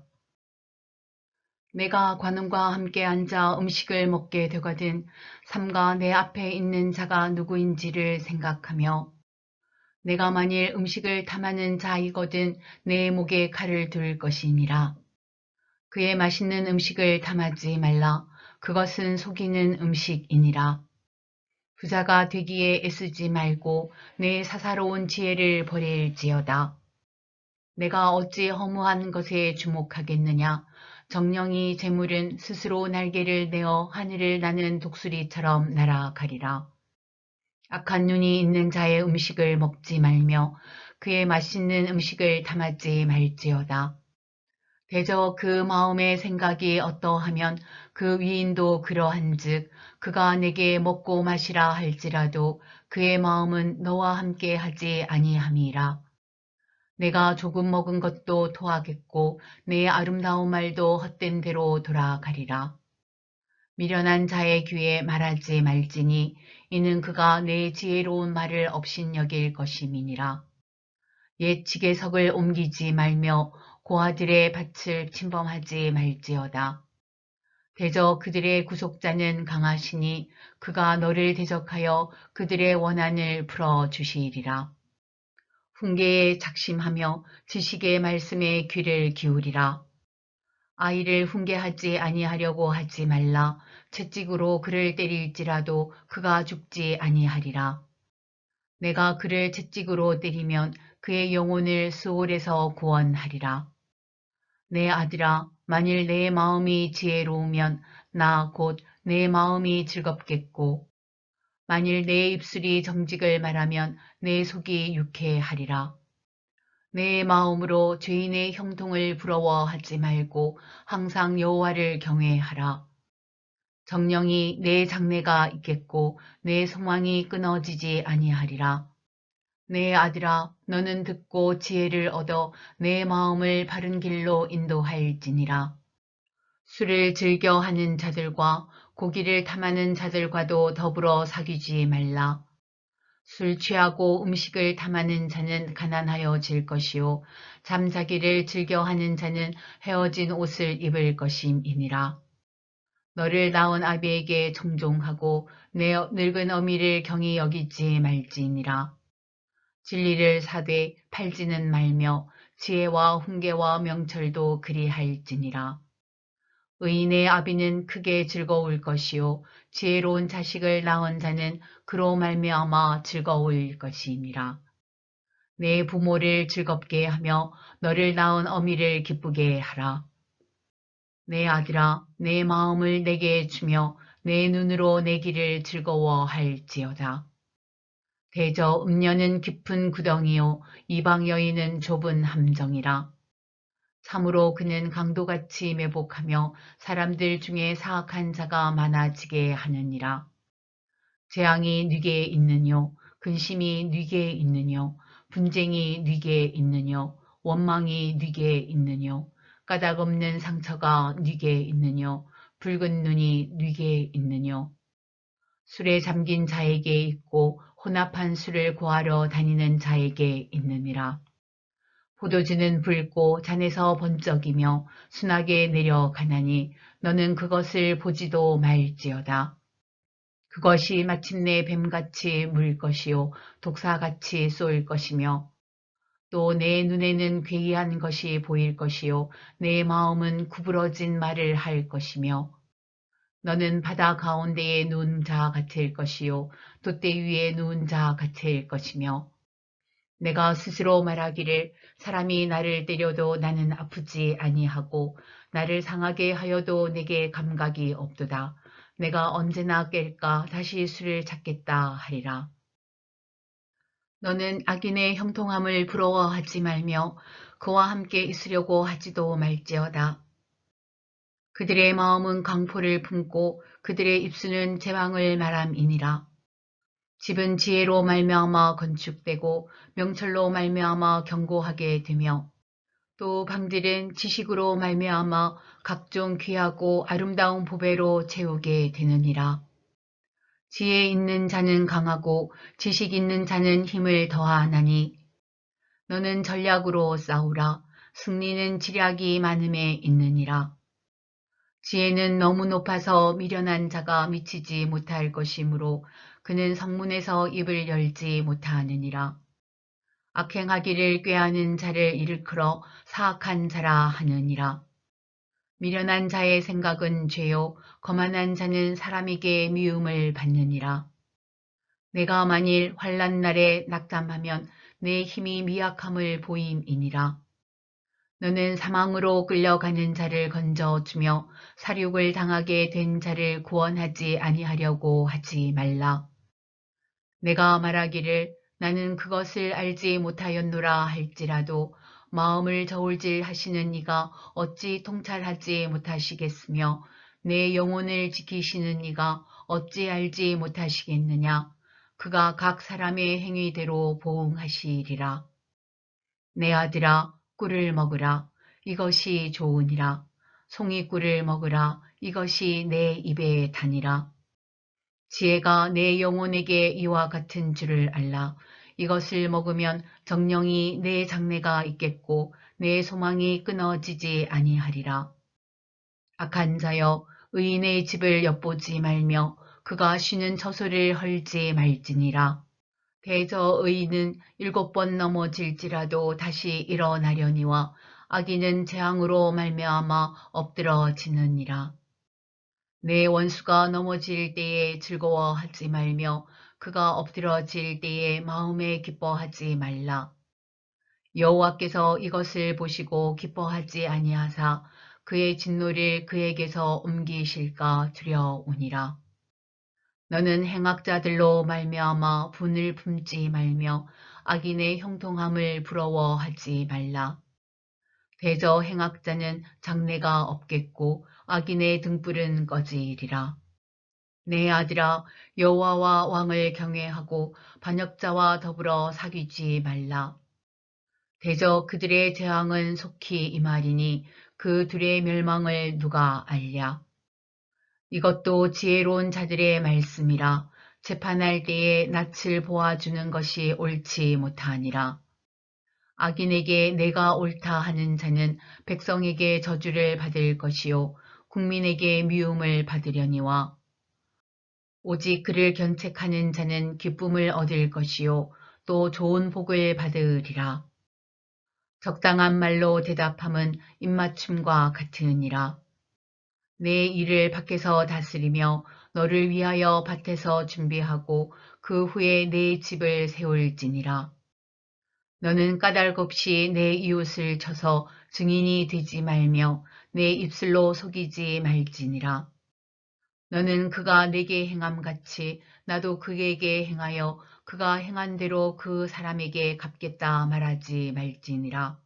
내가 관원과 함께 앉아 음식을 먹게 되거든 삼가 내 앞에 있는 자가 누구인지를 생각하며 내가 만일 음식을 탐하는 자이거든 내 목에 칼을 둘 것이니라. 그의 맛있는 음식을 탐하지 말라. 그것은 속이는 음식이니라. 부자가 되기에 애쓰지 말고 내 사사로운 지혜를 버릴지어다. 내가 어찌 허무한 것에 주목하겠느냐. 정령이 재물은 스스로 날개를 내어 하늘을 나는 독수리처럼 날아가리라. 악한 눈이 있는 자의 음식을 먹지 말며 그의 맛있는 음식을 탐하지 말지어다. 대저 그 마음의 생각이 어떠하면 그 위인도 그러한즉 그가 내게 먹고 마시라 할지라도 그의 마음은 너와 함께 하지 아니함이라. 내가 조금 먹은 것도 토하겠고 내 아름다운 말도 헛된 대로 돌아가리라. 미련한 자의 귀에 말하지 말지니 이는 그가 내 지혜로운 말을 업신여길 것임이니라. 옛 지계석을 옮기지 말며 고아들의 밭을 침범하지 말지어다. 대저 그들의 구속자는 강하시니 그가 너를 대적하여 그들의 원한을 풀어주시리라. 훈계에 작심하며 지식의 말씀에 귀를 기울이라. 아이를 훈계하지 아니하려고 하지 말라. 채찍으로 그를 때릴지라도 그가 죽지 아니하리라. 내가 그를 채찍으로 때리면 그의 영혼을 스올에서 구원하리라. 내 아들아, 만일 내 마음이 지혜로우면 나 곧 내 마음이 즐겁겠고, 만일 내 입술이 정직을 말하면 내 속이 유쾌하리라. 내 마음으로 죄인의 형통을 부러워하지 말고 항상 여호와를 경외하라. 정령이 내 장래가 있겠고 내 소망이 끊어지지 아니하리라. 내 아들아, 너는 듣고 지혜를 얻어 내 마음을 바른 길로 인도할지니라. 술을 즐겨 하는 자들과 고기를 탐하는 자들과도 더불어 사귀지 말라. 술 취하고 음식을 탐하는 자는 가난하여질 것이요 잠자기를 즐겨하는 자는 헤어진 옷을 입을 것임이니라. 너를 낳은 아비에게 정종하고 내 늙은 어미를 경히 여기지 말지니라. 진리를 사되 팔지는 말며 지혜와 훈계와 명철도 그리할지니라. 의인의 아비는 크게 즐거울 것이요 지혜로운 자식을 낳은 자는 그로 말미암아 즐거울 것이니라. 내 부모를 즐겁게 하며 너를 낳은 어미를 기쁘게 하라. 내 아들아, 내 마음을 내게 주며 내 눈으로 내 길을 즐거워할지어다. 대저 음녀는 깊은 구덩이요 이방 여인은 좁은 함정이라. 참으로 그는 강도같이 매복하며 사람들 중에 사악한 자가 많아지게 하느니라. 재앙이 네게 있느뇨, 근심이 네게 있느뇨, 분쟁이 네게 있느뇨, 원망이 네게 있느뇨, 까닭없는 상처가 네게 있느뇨, 붉은 눈이 네게 있느뇨. 술에 잠긴 자에게 있고 혼합한 술을 고하러 다니는 자에게 있느니라. 포도주는 붉고 잔에서 번쩍이며 순하게 내려가나니 너는 그것을 보지도 말지어다. 그것이 마침내 뱀같이 물 것이요 독사같이 쏠 것이며 또 내 눈에는 괴이한 것이 보일 것이요 내 마음은 구부러진 말을 할 것이며 너는 바다 가운데에 누운 자 같을 것이요 돛대 위에 누운 자 같을 것이며 내가 스스로 말하기를 사람이 나를 때려도 나는 아프지 아니하고 나를 상하게 하여도 내게 감각이 없도다. 내가 언제나 깰까 다시 술을 찾겠다 하리라. 너는 악인의 형통함을 부러워하지 말며 그와 함께 있으려고 하지도 말지어다. 그들의 마음은 강포를 품고 그들의 입술은 제방을 말함이니라. 집은 지혜로 말미암아 건축되고 명철로 말미암아 견고하게 되며 또 방들은 지식으로 말미암아 각종 귀하고 아름다운 보배로 채우게 되느니라. 지혜 있는 자는 강하고 지식 있는 자는 힘을 더하나니 너는 전략으로 싸우라. 승리는 지략이 많음에 있느니라. 지혜는 너무 높아서 미련한 자가 미치지 못할 것이므로 그는 성문에서 입을 열지 못하느니라. 악행하기를 꾀하는 자를 일컬어 사악한 자라 하느니라. 미련한 자의 생각은 죄요 거만한 자는 사람에게 미움을 받느니라. 내가 만일 환난 날에 낙담하면 내 힘이 미약함을 보임이니라. 너는 사망으로 끌려가는 자를 건져주며 사륙을 당하게 된 자를 구원하지 아니하려고 하지 말라. 내가 말하기를 나는 그것을 알지 못하였노라 할지라도 마음을 저울질 하시는 이가 어찌 통찰하지 못하시겠으며 내 영혼을 지키시는 이가 어찌 알지 못하시겠느냐. 그가 각 사람의 행위대로 보응하시리라. 내 아들아 꿀을 먹으라. 이것이 좋으니라. 송이꿀을 먹으라. 이것이 내 입에 다니라. 지혜가 내 영혼에게 이와 같은 줄을 알라. 이것을 먹으면 정령이 내 장래가 있겠고 내 소망이 끊어지지 아니하리라. 악한 자여 의인의 집을 엿보지 말며 그가 쉬는 처소를 헐지 말지니라. 대저 의인은 7번 넘어질지라도 다시 일어나려니와 악인은 재앙으로 말미암아 엎드러지느니라. 내 원수가 넘어질 때에 즐거워하지 말며 그가 엎드러질 때에 마음에 기뻐하지 말라. 여호와께서 이것을 보시고 기뻐하지 아니하사 그의 진노를 그에게서 옮기실까 두려우니라. 너는 행악자들로 말미암아 분을 품지 말며 악인의 형통함을 부러워하지 말라. 대저 행악자는 장래가 없겠고 악인의 등불은 꺼지리라. 내 아들아, 여호와와 왕을 경외하고 반역자와 더불어 사귀지 말라. 대저 그들의 재앙은 속히 임하리니 그 둘의 멸망을 누가 알랴. 이것도 지혜로운 자들의 말씀이라. 재판할 때에 낯을 보아주는 것이 옳지 못하니라. 악인에게 내가 옳다 하는 자는 백성에게 저주를 받을 것이요 국민에게 미움을 받으려니와 오직 그를 견책하는 자는 기쁨을 얻을 것이요 또 좋은 복을 받으리라. 적당한 말로 대답함은 입맞춤과 같으니라. 내 일을 밖에서 다스리며 너를 위하여 밭에서 준비하고 그 후에 내 집을 세울지니라. 너는 까닭없이 내 이웃을 쳐서 증인이 되지 말며 내 입술로 속이지 말지니라. 너는 그가 내게 행함같이 나도 그에게 행하여 그가 행한 대로 그 사람에게 갚겠다 말하지 말지니라.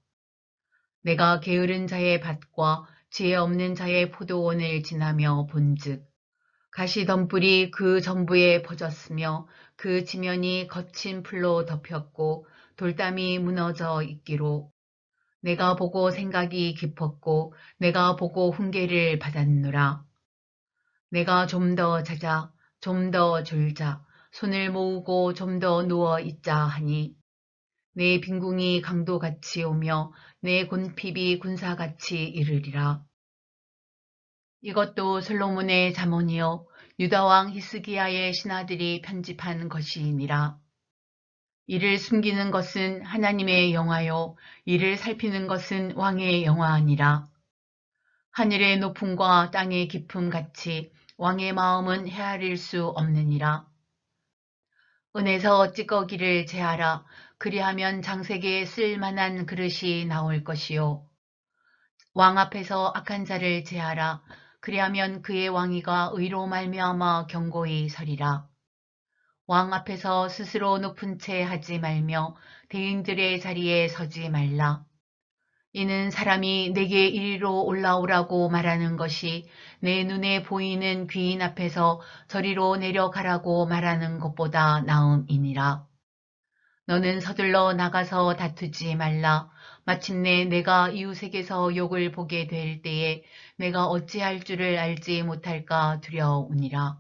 내가 게으른 자의 밭과 지혜 없는 자의 포도원을 지나며 본즉 가시덤불이 그 전부에 퍼졌으며 그 지면이 거친 풀로 덮였고 돌담이 무너져 있기로 내가 보고 생각이 깊었고 내가 보고 훈계를 받았노라. 내가 좀 더 자자 좀 더 졸자 손을 모으고 좀 더 누워 있자 하니 내 빈궁이 강도같이 오며 내 곤핍이 군사같이 이르리라. 이것도 솔로몬의 잠언이요 유다 왕 히스기야의 신하들이 편집한 것이니라. 이를 숨기는 것은 하나님의 영화요 이를 살피는 것은 왕의 영화니라. 하늘의 높음과 땅의 깊음 같이 왕의 마음은 헤아릴 수 없느니라. 은에서 찌꺼기를 제하라. 그리하면 장색에 쓸 만한 그릇이 나올 것이요. 왕 앞에서 악한 자를 제하라. 그리하면 그의 왕위가 의로 말미암아 견고히 서리라. 왕 앞에서 스스로 높은 채 하지 말며 대인들의 자리에 서지 말라. 이는 사람이 내게 이리로 올라오라고 말하는 것이 내 눈에 보이는 귀인 앞에서 저리로 내려가라고 말하는 것보다 나음이니라. 너는 서둘러 나가서 다투지 말라. 마침내 내가 이웃에게서 욕을 보게 될 때에 내가 어찌할 줄을 알지 못할까 두려우니라.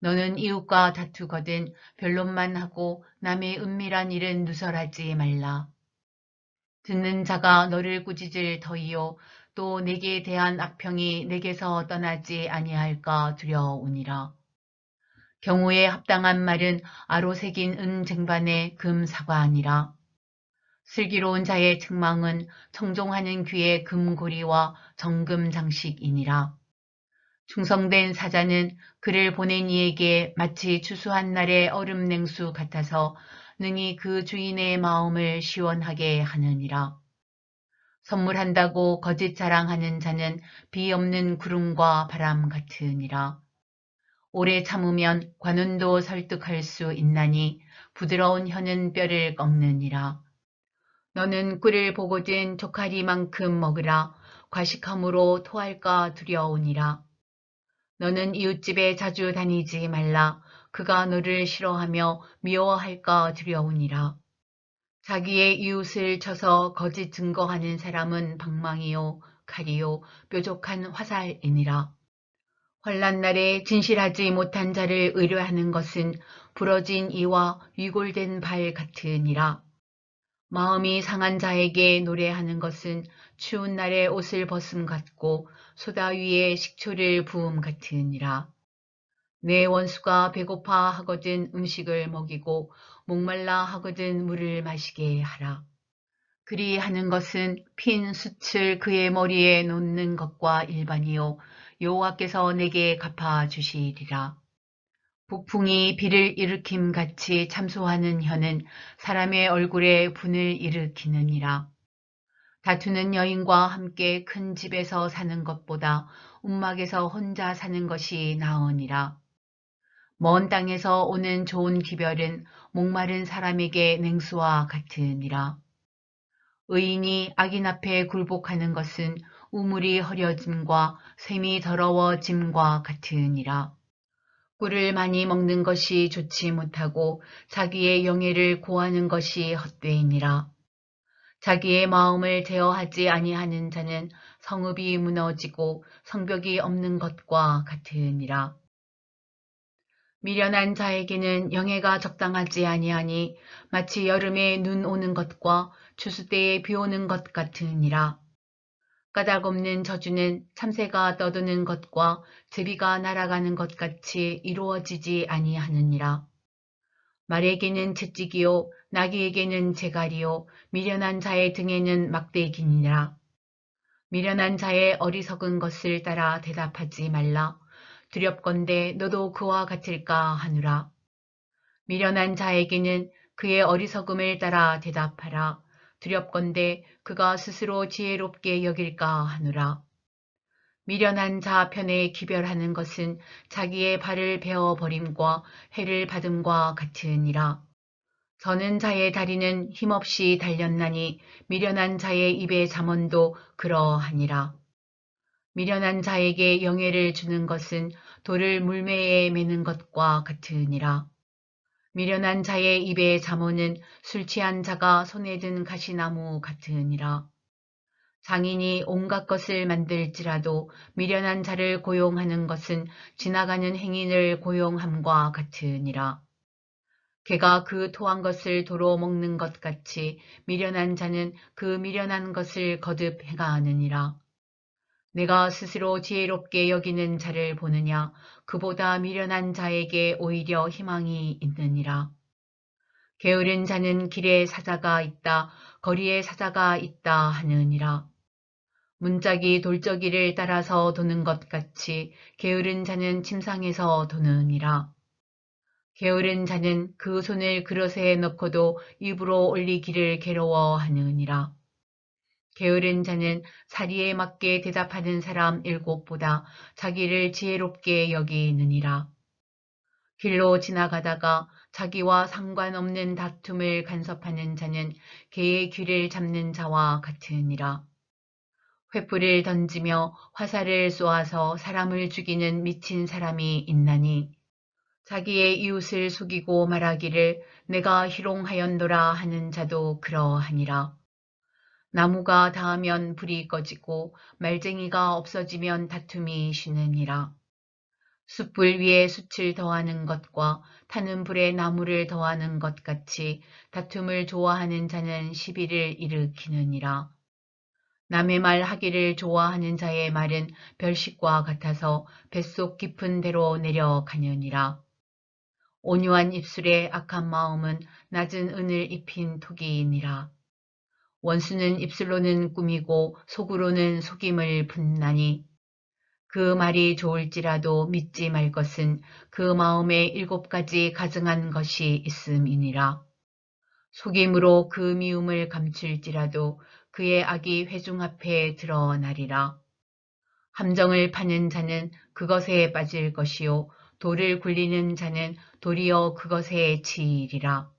너는 이웃과 다투거든 변론만 하고 남의 은밀한 일은 누설하지 말라. 듣는 자가 너를 꾸짖을 터이요 또 내게 대한 악평이 내게서 떠나지 아니할까 두려우니라. 경우에 합당한 말은 아로 새긴 은 쟁반의 금 사과니라. 슬기로운 자의 책망은 청종하는 귀의 금고리와 정금 장식이니라. 충성된 사자는 그를 보낸 이에게 마치 추수한 날의 얼음 냉수 같아서 능히 그 주인의 마음을 시원하게 하느니라. 선물한다고 거짓 자랑하는 자는 비 없는 구름과 바람 같으니라. 오래 참으면 관운도 설득할 수 있나니 부드러운 혀는 뼈를 꺾느니라. 너는 꿀을 보거든 조카리만큼 먹으라. 과식함으로 토할까 두려우니라. 너는 이웃집에 자주 다니지 말라. 그가 너를 싫어하며 미워할까 두려우니라. 자기의 이웃을 쳐서 거짓 증거하는 사람은 방망이요 칼이요 뾰족한 화살이니라. 환난 날에 진실하지 못한 자를 의뢰하는 것은 부러진 이와 위골된 발 같으니라. 마음이 상한 자에게 노래하는 것은 추운 날에 옷을 벗음 같고 소다 위에 식초를 부음 같으니라. 내 원수가 배고파 하거든 음식을 먹이고 목말라 하거든 물을 마시게 하라. 그리하는 것은 핀 숯을 그의 머리에 놓는 것과 일반이요 여호와께서 내게 갚아주시리라. 북풍이 비를 일으킴 같이 참소하는 혀는 사람의 얼굴에 분을 일으키느니라. 다투는 여인과 함께 큰 집에서 사는 것보다 움막에서 혼자 사는 것이 나으니라. 먼 땅에서 오는 좋은 기별은 목마른 사람에게 냉수와 같으니라. 의인이 악인 앞에 굴복하는 것은 우물이 허려짐과 샘이 더러워짐과 같으니라. 꿀을 많이 먹는 것이 좋지 못하고 자기의 영예를 고하는 것이 헛되이니라. 자기의 마음을 제어하지 아니하는 자는 성읍이 무너지고 성벽이 없는 것과 같으니라. 미련한 자에게는 영예가 적당하지 아니하니 마치 여름에 눈 오는 것과 추수 때에 비 오는 것 같으니라. 까닭없는 저주는 참새가 떠드는 것과 제비가 날아가는 것 같이 이루어지지 아니하느니라. 말에게는 채찍이요 나귀에게는 재갈이요 미련한 자의 등에는 막대기니라. 미련한 자의 어리석은 것을 따라 대답하지 말라. 두렵건대 너도 그와 같을까 하누라. 미련한 자에게는 그의 어리석음을 따라 대답하라. 두렵건대 그가 스스로 지혜롭게 여길까 하누라. 미련한 자 편에 기별하는 것은 자기의 발을 베어 버림과 해를 받음과 같으니라. 서는 자의 다리는 힘없이 달렸나니 미련한 자의 입의 잠언도 그러하니라. 미련한 자에게 영예를 주는 것은 돌을 물매에 매는 것과 같으니라. 미련한 자의 입의 잠언은 술 취한 자가 손에 든 가시나무 같으니라. 장인이 온갖 것을 만들지라도 미련한 자를 고용하는 것은 지나가는 행인을 고용함과 같으니라. 개가 그 토한 것을 도로 먹는 것 같이 미련한 자는 그 미련한 것을 거듭 행하느니라. 내가 스스로 지혜롭게 여기는 자를 보느냐 그보다 미련한 자에게 오히려 희망이 있느니라. 게으른 자는 길에 사자가 있다 거리에 사자가 있다 하느니라. 문짝이 돌저기를 따라서 도는 것 같이 게으른 자는 침상에서 도느니라. 게으른 자는 그 손을 그릇에 넣고도 입으로 올리기를 괴로워하느니라. 게으른 자는 사리에 맞게 대답하는 사람 7보다 자기를 지혜롭게 여기느니라. 길로 지나가다가 자기와 상관없는 다툼을 간섭하는 자는 개의 귀를 잡는 자와 같으니라. 횃불을 던지며 화살을 쏘아서 사람을 죽이는 미친 사람이 있나니 자기의 이웃을 속이고 말하기를 내가 희롱하였노라 하는 자도 그러하니라. 나무가 닿으면 불이 꺼지고 말쟁이가 없어지면 다툼이 쉬느니라. 숯불 위에 숯을 더하는 것과 타는 불에 나무를 더하는 것 같이 다툼을 좋아하는 자는 시비를 일으키느니라. 남의 말 하기를 좋아하는 자의 말은 별식과 같아서 뱃속 깊은 데로 내려가느니라. 온유한 입술에 악한 마음은 낮은 은을 입힌 토기이니라. 원수는 입술로는 꾸미고 속으로는 속임을 분나니 그 말이 좋을지라도 믿지 말 것은 그 마음에 7가지 가증한 것이 있음이니라. 속임으로 그 미움을 감출지라도 그의 악이 회중 앞에 드러나리라. 함정을 파는 자는 그것에 빠질 것이요 돌을 굴리는 자는 도리어 그것에 치이리라.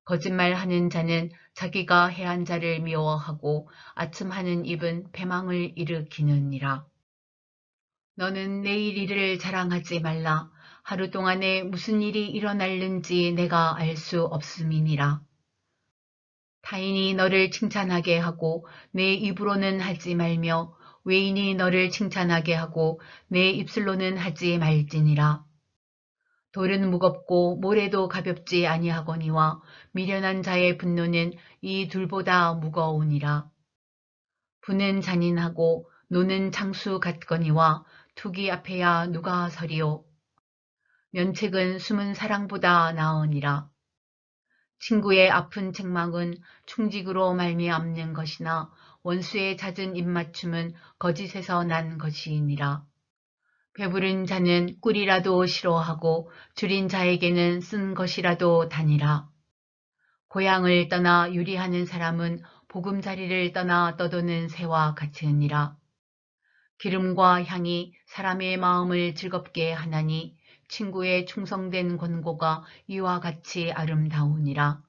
거짓말하는 자는 자기가 해한 자를 미워하고 아첨하는 입은 패망을 일으키느니라. 너는 내일 일을 자랑하지 말라. 하루 동안에 무슨 일이 일어날는지 내가 알 수 없음이니라. 타인이 너를 칭찬하게 하고 내 입으로는 하지 말며 외인이 너를 칭찬하게 하고 내 입술로는 하지 말지니라. 돌은 무겁고 모래도 가볍지 아니하거니와 미련한 자의 분노는 이 둘보다 무거우니라. 부는 잔인하고 노는 장수 같거니와 투기 앞에야 누가 서리요. 면책은 숨은 사랑보다 나으니라. 친구의 아픈 책망은 충직으로 말미암는 것이나 원수의 잦은 입맞춤은 거짓에서 난 것이니라. 배부른 자는 꿀이라도 싫어하고 줄인 자에게는 쓴 것이라도 다니라. 고향을 떠나 유리하는 사람은 보금자리를 떠나 떠도는 새와 같으니라. 기름과 향이 사람의 마음을 즐겁게 하나니 친구의 충성된 권고가 이와 같이 아름다우니라.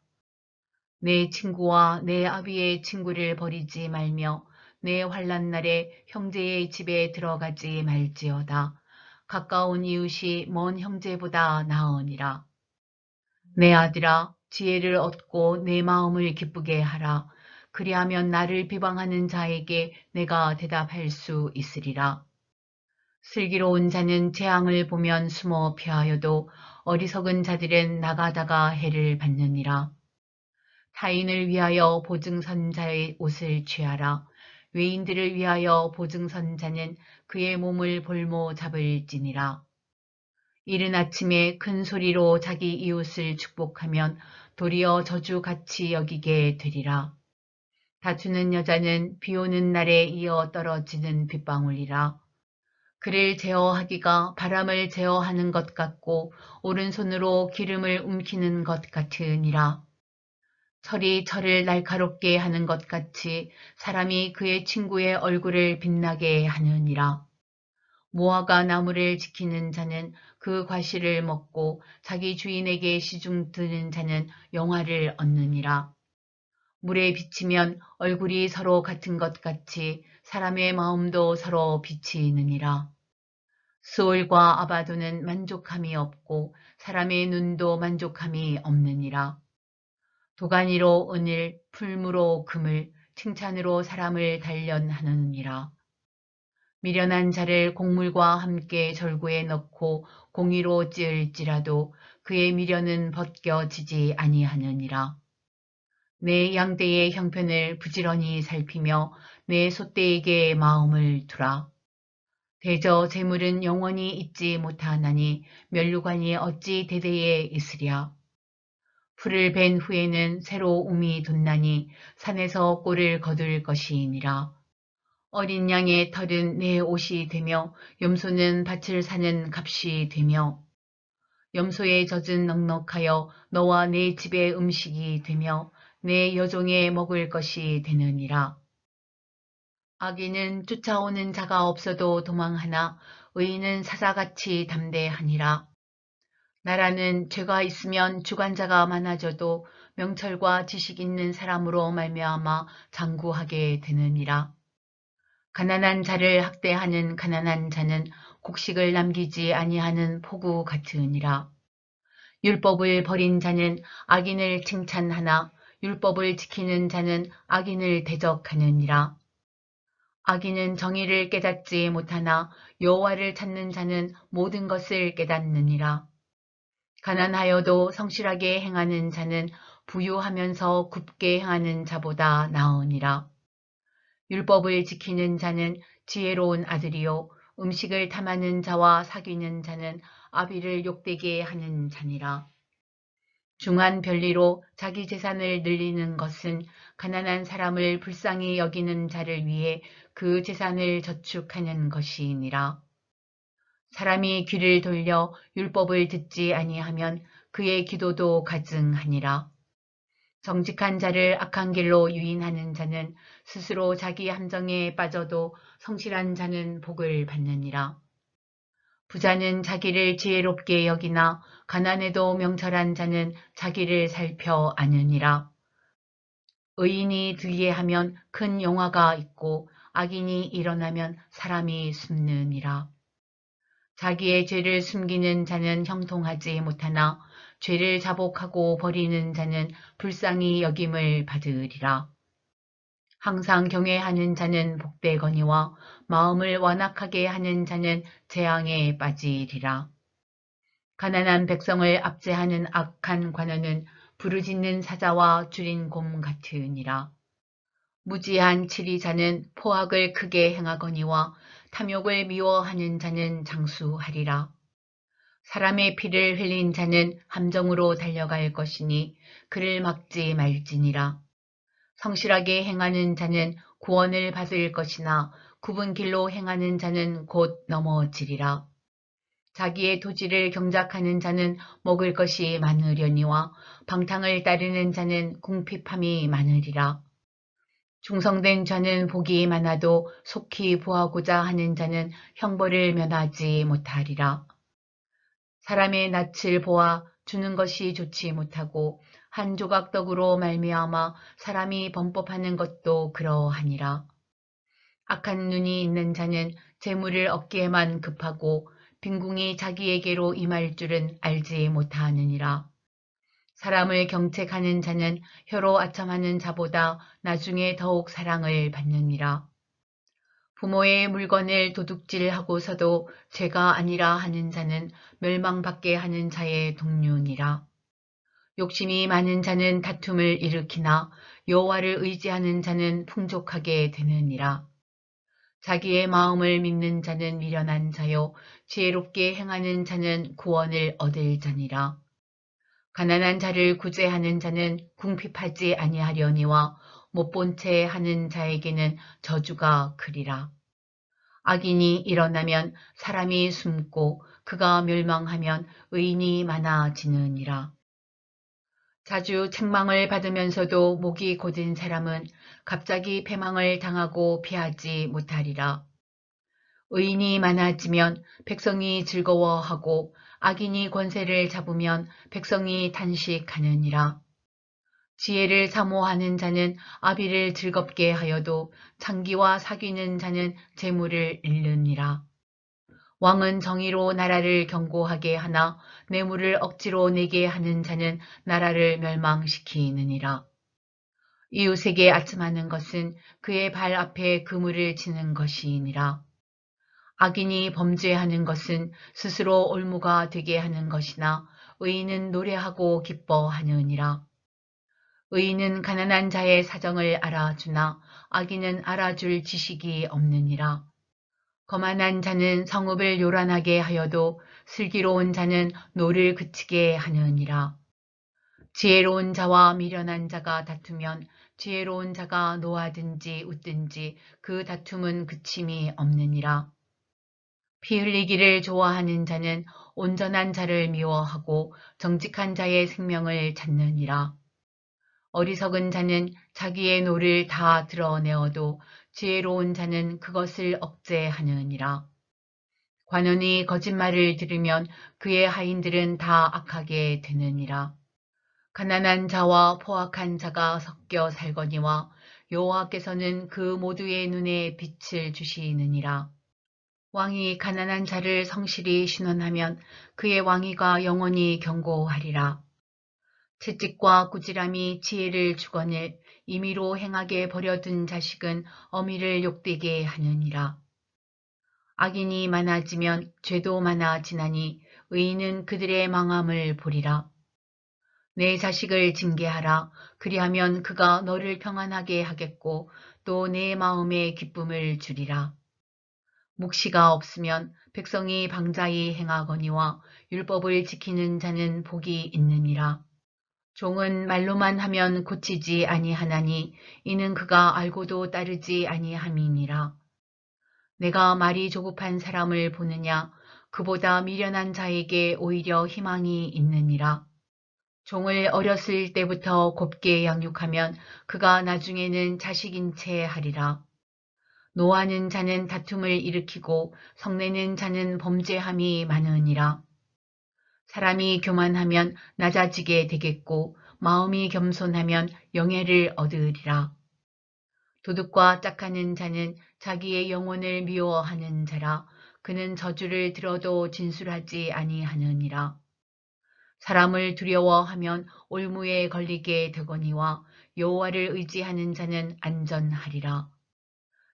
내 친구와 내 아비의 친구를 버리지 말며 내 환난 날에 형제의 집에 들어가지 말지어다. 가까운 이웃이 먼 형제보다 나으니라. 내 아들아, 지혜를 얻고 내 마음을 기쁘게 하라. 그리하면 나를 비방하는 자에게 내가 대답할 수 있으리라. 슬기로운 자는 재앙을 보면 숨어 피하여도 어리석은 자들은 나가다가 해를 받느니라. 타인을 위하여 보증선 자의 옷을 취하라. 외인들을 위하여 보증선 자는 그의 몸을 볼모 잡을지니라. 이른 아침에 큰 소리로 자기 이웃을 축복하면 도리어 저주같이 여기게 되리라. 다투는 여자는 비 오는 날에 이어 떨어지는 빗방울이라. 그를 제어하기가 바람을 제어하는 것 같고 오른손으로 기름을 움키는 것 같으니라. 철이 철을 날카롭게 하는 것 같이 사람이 그의 친구의 얼굴을 빛나게 하느니라. 무화과 나무를 지키는 자는 그 과실을 먹고 자기 주인에게 시중 드는 자는 영화를 얻느니라. 물에 비치면 얼굴이 서로 같은 것 같이 사람의 마음도 서로 비치느니라. 스올과 아바도는 만족함이 없고 사람의 눈도 만족함이 없느니라. 도가니로 은을, 풀무로 금을, 칭찬으로 사람을 단련하느니라. 미련한 자를 곡물과 함께 절구에 넣고 공의로 찌을지라도 그의 미련은 벗겨지지 아니하느니라. 내 양떼의 형편을 부지런히 살피며 내 소떼에게 마음을 두라. 대저 재물은 영원히 있지 못하나니 면류관이 어찌 대대에 있으랴. 풀을 벤 후에는 새로 움이 돋나니 산에서 꼴을 거둘 것이니라. 어린 양의 털은 내 옷이 되며 염소는 밭을 사는 값이 되며 염소의 젖은 넉넉하여 너와 내 집의 음식이 되며 내 여종의 먹을 것이 되느니라. 악인은 쫓아오는 자가 없어도 도망하나 의인은 사자같이 담대하니라. 나라는 죄가 있으면 주관자가 많아져도 명철과 지식 있는 사람으로 말미암아 장구하게 되느니라. 가난한 자를 학대하는 가난한 자는 곡식을 남기지 아니하는 포구 같으니라. 율법을 버린 자는 악인을 칭찬하나 율법을 지키는 자는 악인을 대적하느니라. 악인은 정의를 깨닫지 못하나 여호와를 찾는 자는 모든 것을 깨닫느니라. 가난하여도 성실하게 행하는 자는 부유하면서 굽게 행하는 자보다 나으니라. 율법을 지키는 자는 지혜로운 아들이요 음식을 탐하는 자와 사귀는 자는 아비를 욕되게 하는 자니라. 중한 별리로 자기 재산을 늘리는 것은 가난한 사람을 불쌍히 여기는 자를 위해 그 재산을 저축하는 것이니라. 사람이 귀를 돌려 율법을 듣지 아니하면 그의 기도도 가증하니라. 정직한 자를 악한 길로 유인하는 자는 스스로 자기 함정에 빠져도 성실한 자는 복을 받느니라. 부자는 자기를 지혜롭게 여기나 가난해도 명철한 자는 자기를 살펴 아느니라. 의인이 들리하면 큰 영화가 있고 악인이 일어나면 사람이 숨느니라. 자기의 죄를 숨기는 자는 형통하지 못하나 죄를 자복하고 버리는 자는 불쌍히 여김을 받으리라. 항상 경외하는 자는 복되거니와 마음을 완악하게 하는 자는 재앙에 빠지리라. 가난한 백성을 압제하는 악한 관원은 부르짖는 사자와 줄인 곰 같으니라. 무지한 치리자는 포악을 크게 행하거니와 탐욕을 미워하는 자는 장수하리라. 사람의 피를 흘린 자는 함정으로 달려갈 것이니 그를 막지 말지니라. 성실하게 행하는 자는 구원을 받을 것이나 굽은 길로 행하는 자는 곧 넘어지리라. 자기의 토지를 경작하는 자는 먹을 것이 많으려니와 방탕을 따르는 자는 궁핍함이 많으리라. 충성된 자는 복이 많아도 속히 보하고자 하는 자는 형벌을 면하지 못하리라. 사람의 낯을 보아 주는 것이 좋지 못하고 한 조각 떡으로 말미암아 사람이 범법하는 것도 그러하니라. 악한 눈이 있는 자는 재물을 얻기에만 급하고 빈궁이 자기에게로 임할 줄은 알지 못하느니라. 사람을 경책하는 자는 혀로 아첨하는 자보다 나중에 더욱 사랑을 받느니라. 부모의 물건을 도둑질하고서도 죄가 아니라 하는 자는 멸망받게 하는 자의 동류니라. 욕심이 많은 자는 다툼을 일으키나 여호와를 의지하는 자는 풍족하게 되느니라. 자기의 마음을 믿는 자는 미련한 자요 지혜롭게 행하는 자는 구원을 얻을 자니라. 가난한 자를 구제하는 자는 궁핍하지 아니하려니와 못 본 채 하는 자에게는 저주가 크리라. 악인이 일어나면 사람이 숨고 그가 멸망하면 의인이 많아지느니라. 자주 책망을 받으면서도 목이 곧은 사람은 갑자기 패망을 당하고 피하지 못하리라. 의인이 많아지면 백성이 즐거워하고 악인이 권세를 잡으면 백성이 탄식하느니라. 지혜를 사모하는 자는 아비를 즐겁게 하여도 창기와 사귀는 자는 재물을 잃느니라. 왕은 정의로 나라를 견고하게 하나 뇌물을 억지로 내게 하는 자는 나라를 멸망시키느니라. 이웃에게 아첨하는 것은 그의 발 앞에 그물을 치는 것이니라. 악인이 범죄하는 것은 스스로 올무가 되게 하는 것이나 의인은 노래하고 기뻐하느니라. 의인은 가난한 자의 사정을 알아주나 악인은 알아줄 지식이 없느니라. 거만한 자는 성읍을 요란하게 하여도 슬기로운 자는 노를 그치게 하느니라. 지혜로운 자와 미련한 자가 다투면 지혜로운 자가 노하든지 웃든지 그 다툼은 그침이 없느니라. 피 흘리기를 좋아하는 자는 온전한 자를 미워하고 정직한 자의 생명을 찾느니라. 어리석은 자는 자기의 노를 다 드러내어도 지혜로운 자는 그것을 억제하느니라. 관원이 거짓말을 들으면 그의 하인들은 다 악하게 되느니라. 가난한 자와 포악한 자가 섞여 살거니와 여호와께서는 그 모두의 눈에 빛을 주시느니라. 왕이 가난한 자를 성실히 신원하면 그의 왕위가 영원히 견고하리라. 채찍과 꾸지람이 지혜를 주거늘 임의로 행하게 버려둔 자식은 어미를 욕되게 하느니라. 악인이 많아지면 죄도 많아지나니 의인은 그들의 망함을 보리라. 내 자식을 징계하라. 그리하면 그가 너를 평안하게 하겠고 또 내 마음에 기쁨을 주리라. 묵시가 없으면 백성이 방자히 행하거니와 율법을 지키는 자는 복이 있느니라. 종은 말로만 하면 고치지 아니하나니 이는 그가 알고도 따르지 아니함이니라. 내가 말이 조급한 사람을 보느냐 그보다 미련한 자에게 오히려 희망이 있느니라. 종을 어렸을 때부터 곱게 양육하면 그가 나중에는 자식인 채 하리라. 노하는 자는 다툼을 일으키고 성내는 자는 범죄함이 많으니라. 사람이 교만하면 낮아지게 되겠고 마음이 겸손하면 영예를 얻으리라. 도둑과 짝하는 자는 자기의 영혼을 미워하는 자라. 그는 저주를 들어도 진술하지 아니하느니라. 사람을 두려워하면 올무에 걸리게 되거니와 여호와를 의지하는 자는 안전하리라.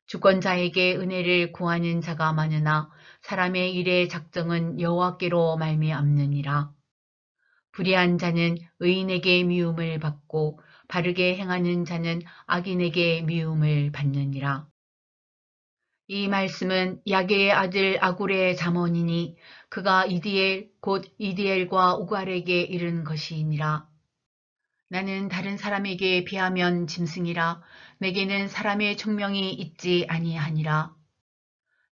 주권자에게 은혜를 구하는 자가 많으나 사람의 일의 작정은 여호와께로 말미암느니라. 불의한 자는 의인에게 미움을 받고 바르게 행하는 자는 악인에게 미움을 받느니라. 이 말씀은 야게의 아들 아굴의 잠언이니 그가 이디엘 곧 이디엘과 우갈에게 이른 것이니라. 나는 다른 사람에게 비하면 짐승이라. 내게는 사람의 총명이 있지 아니하니라.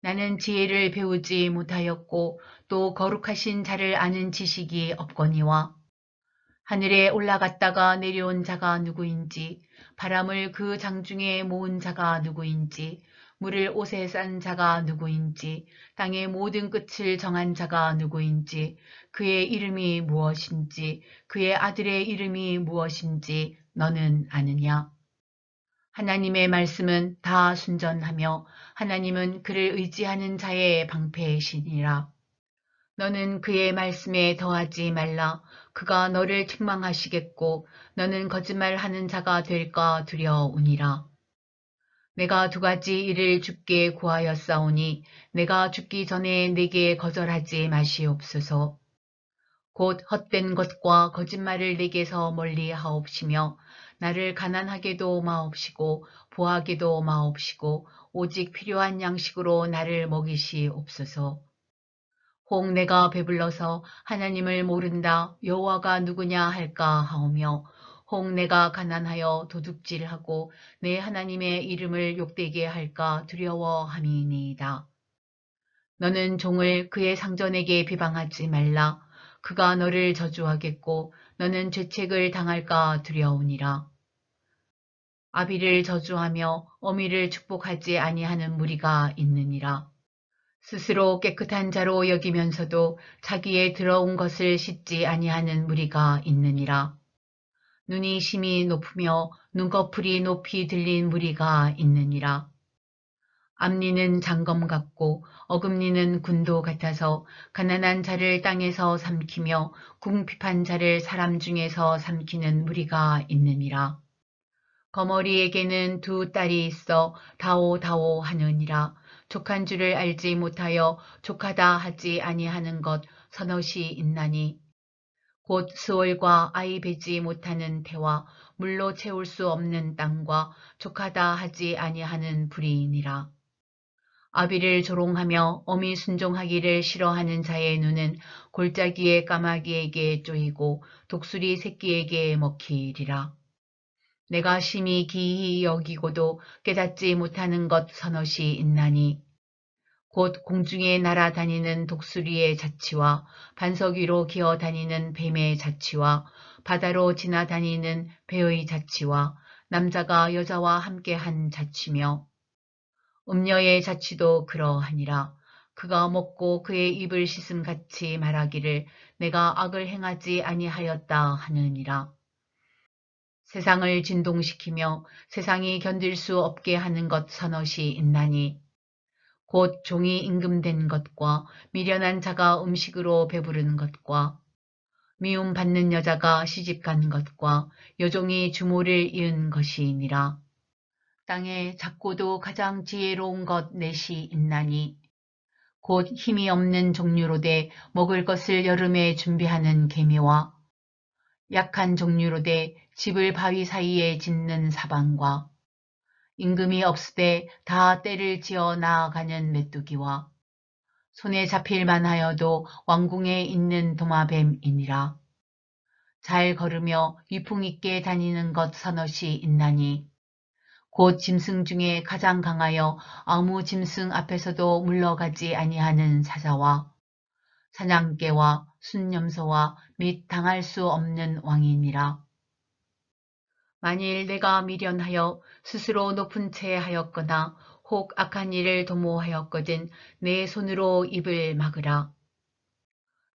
나는 지혜를 배우지 못하였고 또 거룩하신 자를 아는 지식이 없거니와 하늘에 올라갔다가 내려온 자가 누구인지 바람을 그 장중에 모은 자가 누구인지 물을 옷에 싼 자가 누구인지 땅의 모든 끝을 정한 자가 누구인지 그의 이름이 무엇인지 그의 아들의 이름이 무엇인지 너는 아느냐? 하나님의 말씀은 다 순전하며 하나님은 그를 의지하는 자의 방패이시니라. 너는 그의 말씀에 더하지 말라. 그가 너를 책망하시겠고 너는 거짓말하는 자가 될까 두려우니라. 내가 두 가지 일을 주께 구하였사오니 내가 죽기 전에 내게 거절하지 마시옵소서. 곧 헛된 것과 거짓말을 내게서 멀리 하옵시며 나를 가난하게도 마옵시고 부하게도 마옵시고 오직 필요한 양식으로 나를 먹이시옵소서. 혹 내가 배불러서 하나님을 모른다 여호와가 누구냐 할까 하오며 혹 내가 가난하여 도둑질하고 내 하나님의 이름을 욕되게 할까 두려워함이니이다. 너는 종을 그의 상전에게 비방하지 말라. 그가 너를 저주하겠고 너는 죄책을 당할까 두려우니라. 아비를 저주하며 어미를 축복하지 아니하는 무리가 있느니라. 스스로 깨끗한 자로 여기면서도 자기의 더러운 것을 씻지 아니하는 무리가 있느니라. 눈이 심히 높으며 눈꺼풀이 높이 들린 무리가 있느니라. 앞니는 장검 같고 어금니는 군도 같아서 가난한 자를 땅에서 삼키며 궁핍한 자를 사람 중에서 삼키는 무리가 있느니라. 거머리에게는 두 딸이 있어 다오다오 하느니라. 족한 줄을 알지 못하여 족하다 하지 아니하는 것 서너시 있나니 곧 스올과 아이 베지 못하는 태와 물로 채울 수 없는 땅과 족하다 하지 아니하는 불이니라. 아비를 조롱하며 어미 순종하기를 싫어하는 자의 눈은 골짜기의 까마귀에게 쪼이고 독수리 새끼에게 먹히리라. 내가 심히 기이 여기고도 깨닫지 못하는 것 서너시 있나니 곧 공중에 날아다니는 독수리의 자치와 반석 위로 기어다니는 뱀의 자치와 바다로 지나다니는 배의 자치와 남자가 여자와 함께한 자치며 음녀의 자치도 그러하니라. 그가 먹고 그의 입을 씻음같이 말하기를 내가 악을 행하지 아니하였다 하느니라. 세상을 진동시키며 세상이 견딜 수 없게 하는 것 서너시 있나니 곧 종이 임금된 것과 미련한 자가 음식으로 배부르는 것과 미움받는 여자가 시집간 것과 여종이 주모를 이은 것이니라. 땅에 작고도 가장 지혜로운 것 넷이 있나니 곧 힘이 없는 종류로되 먹을 것을 여름에 준비하는 개미와 약한 종류로되 집을 바위 사이에 짓는 사방과 임금이 없으되 다 때를 지어 나아가는 메뚜기와 손에 잡힐 만하여도 왕궁에 있는 도마뱀이니라. 잘 걸으며 위풍 있게 다니는 것 서너시 있나니 곧 짐승 중에 가장 강하여 아무 짐승 앞에서도 물러가지 아니하는 사자와 사냥개와 순념소와 및 당할 수 없는 왕이니라. 만일 내가 미련하여 스스로 높은 채 하였거나 혹 악한 일을 도모하였거든 내 손으로 입을 막으라.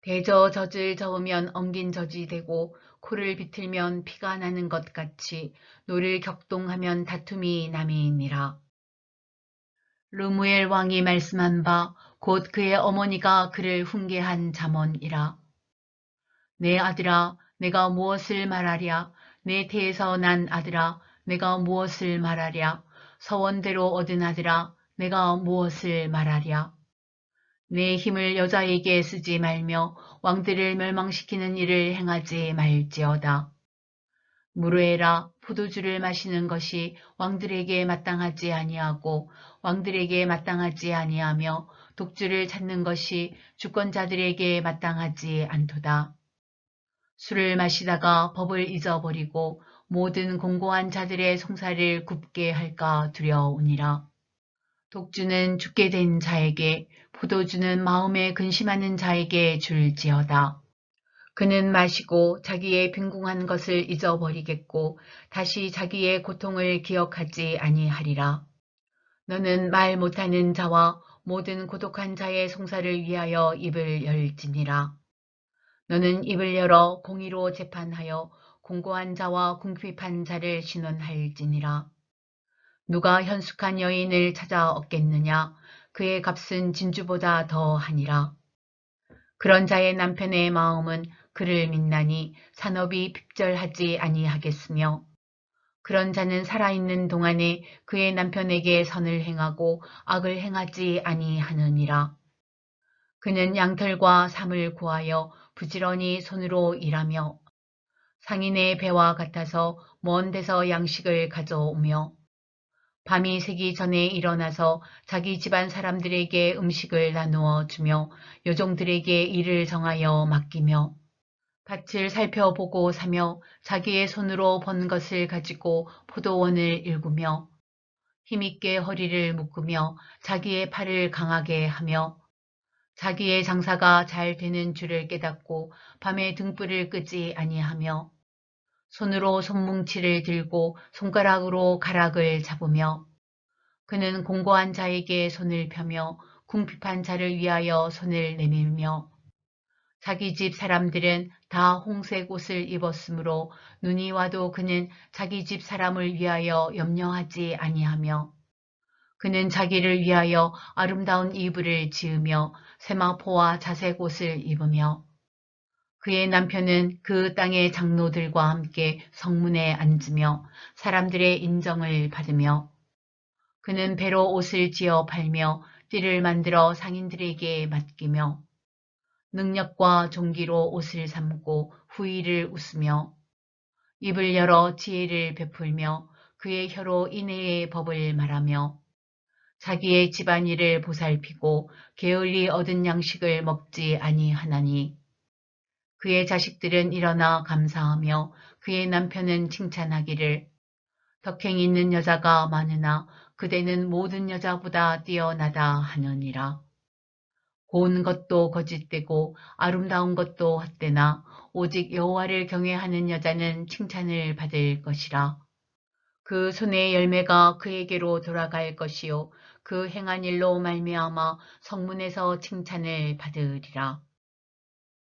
대저 젖을 저으면 엉긴 젖이 되고 코를 비틀면 피가 나는 것 같이 노를 격동하면 다툼이 남이니라. 르무엘 왕이 말씀한 바 곧 그의 어머니가 그를 훈계한 잠언이라. 내 아들아 내가 무엇을 말하랴 내 태에서 난 아들아 내가 무엇을 말하랴 서원대로 얻은 아들아, 내가 무엇을 말하랴. 내 힘을 여자에게 쓰지 말며 왕들을 멸망시키는 일을 행하지 말지어다. 무르에라, 포도주를 마시는 것이 왕들에게 마땅하지 아니하고 왕들에게 마땅하지 아니하며 독주를 찾는 것이 주권자들에게 마땅하지 않도다. 술을 마시다가 법을 잊어버리고 모든 공고한 자들의 송사를 굽게 할까 두려우니라. 독주는 죽게 된 자에게, 포도주는 마음에 근심하는 자에게 줄지어다. 그는 마시고 자기의 빈궁한 것을 잊어버리겠고 다시 자기의 고통을 기억하지 아니하리라. 너는 말 못하는 자와 모든 고독한 자의 송사를 위하여 입을 열지니라. 너는 입을 열어 공의로 재판하여 공고한 자와 궁핍한 자를 신원할지니라. 누가 현숙한 여인을 찾아 얻겠느냐? 그의 값은 진주보다 더하니라. 그런 자의 남편의 마음은 그를 믿나니 산업이 핍절하지 아니하겠으며 그런 자는 살아있는 동안에 그의 남편에게 선을 행하고 악을 행하지 아니하느니라. 그는 양털과 삼을 구하여 부지런히 손으로 일하며 상인의 배와 같아서 먼 데서 양식을 가져오며 밤이 새기 전에 일어나서 자기 집안 사람들에게 음식을 나누어 주며 요종들에게 일을 정하여 맡기며 밭을 살펴보고 사며 자기의 손으로 번 것을 가지고 포도원을 일구며 힘있게 허리를 묶으며 자기의 팔을 강하게 하며 자기의 장사가 잘 되는 줄을 깨닫고 밤에 등불을 끄지 아니하며 손으로 손뭉치를 들고 손가락으로 가락을 잡으며 그는 공고한 자에게 손을 펴며 궁핍한 자를 위하여 손을 내밀며 자기 집 사람들은 다 홍색 옷을 입었으므로 눈이 와도 그는 자기 집 사람을 위하여 염려하지 아니하며 그는 자기를 위하여 아름다운 이불을 지으며 세마포와 자색 옷을 입으며 그의 남편은 그 땅의 장로들과 함께 성문에 앉으며 사람들의 인정을 받으며 그는 배로 옷을 지어 팔며 띠를 만들어 상인들에게 맡기며 능력과 종기로 옷을 삼고 후의를 웃으며 입을 열어 지혜를 베풀며 그의 혀로 인애의 법을 말하며 자기의 집안일을 보살피고 게을리 얻은 양식을 먹지 아니하나니 그의 자식들은 일어나 감사하며 그의 남편은 칭찬하기를 덕행 있는 여자가 많으나 그대는 모든 여자보다 뛰어나다 하느니라. 고운 것도 거짓되고 아름다운 것도 헛되나 오직 여호와를 경외하는 여자는 칭찬을 받을 것이라. 그 손의 열매가 그에게로 돌아갈 것이요 그 행한 일로 말미암아 성문에서 칭찬을 받으리라.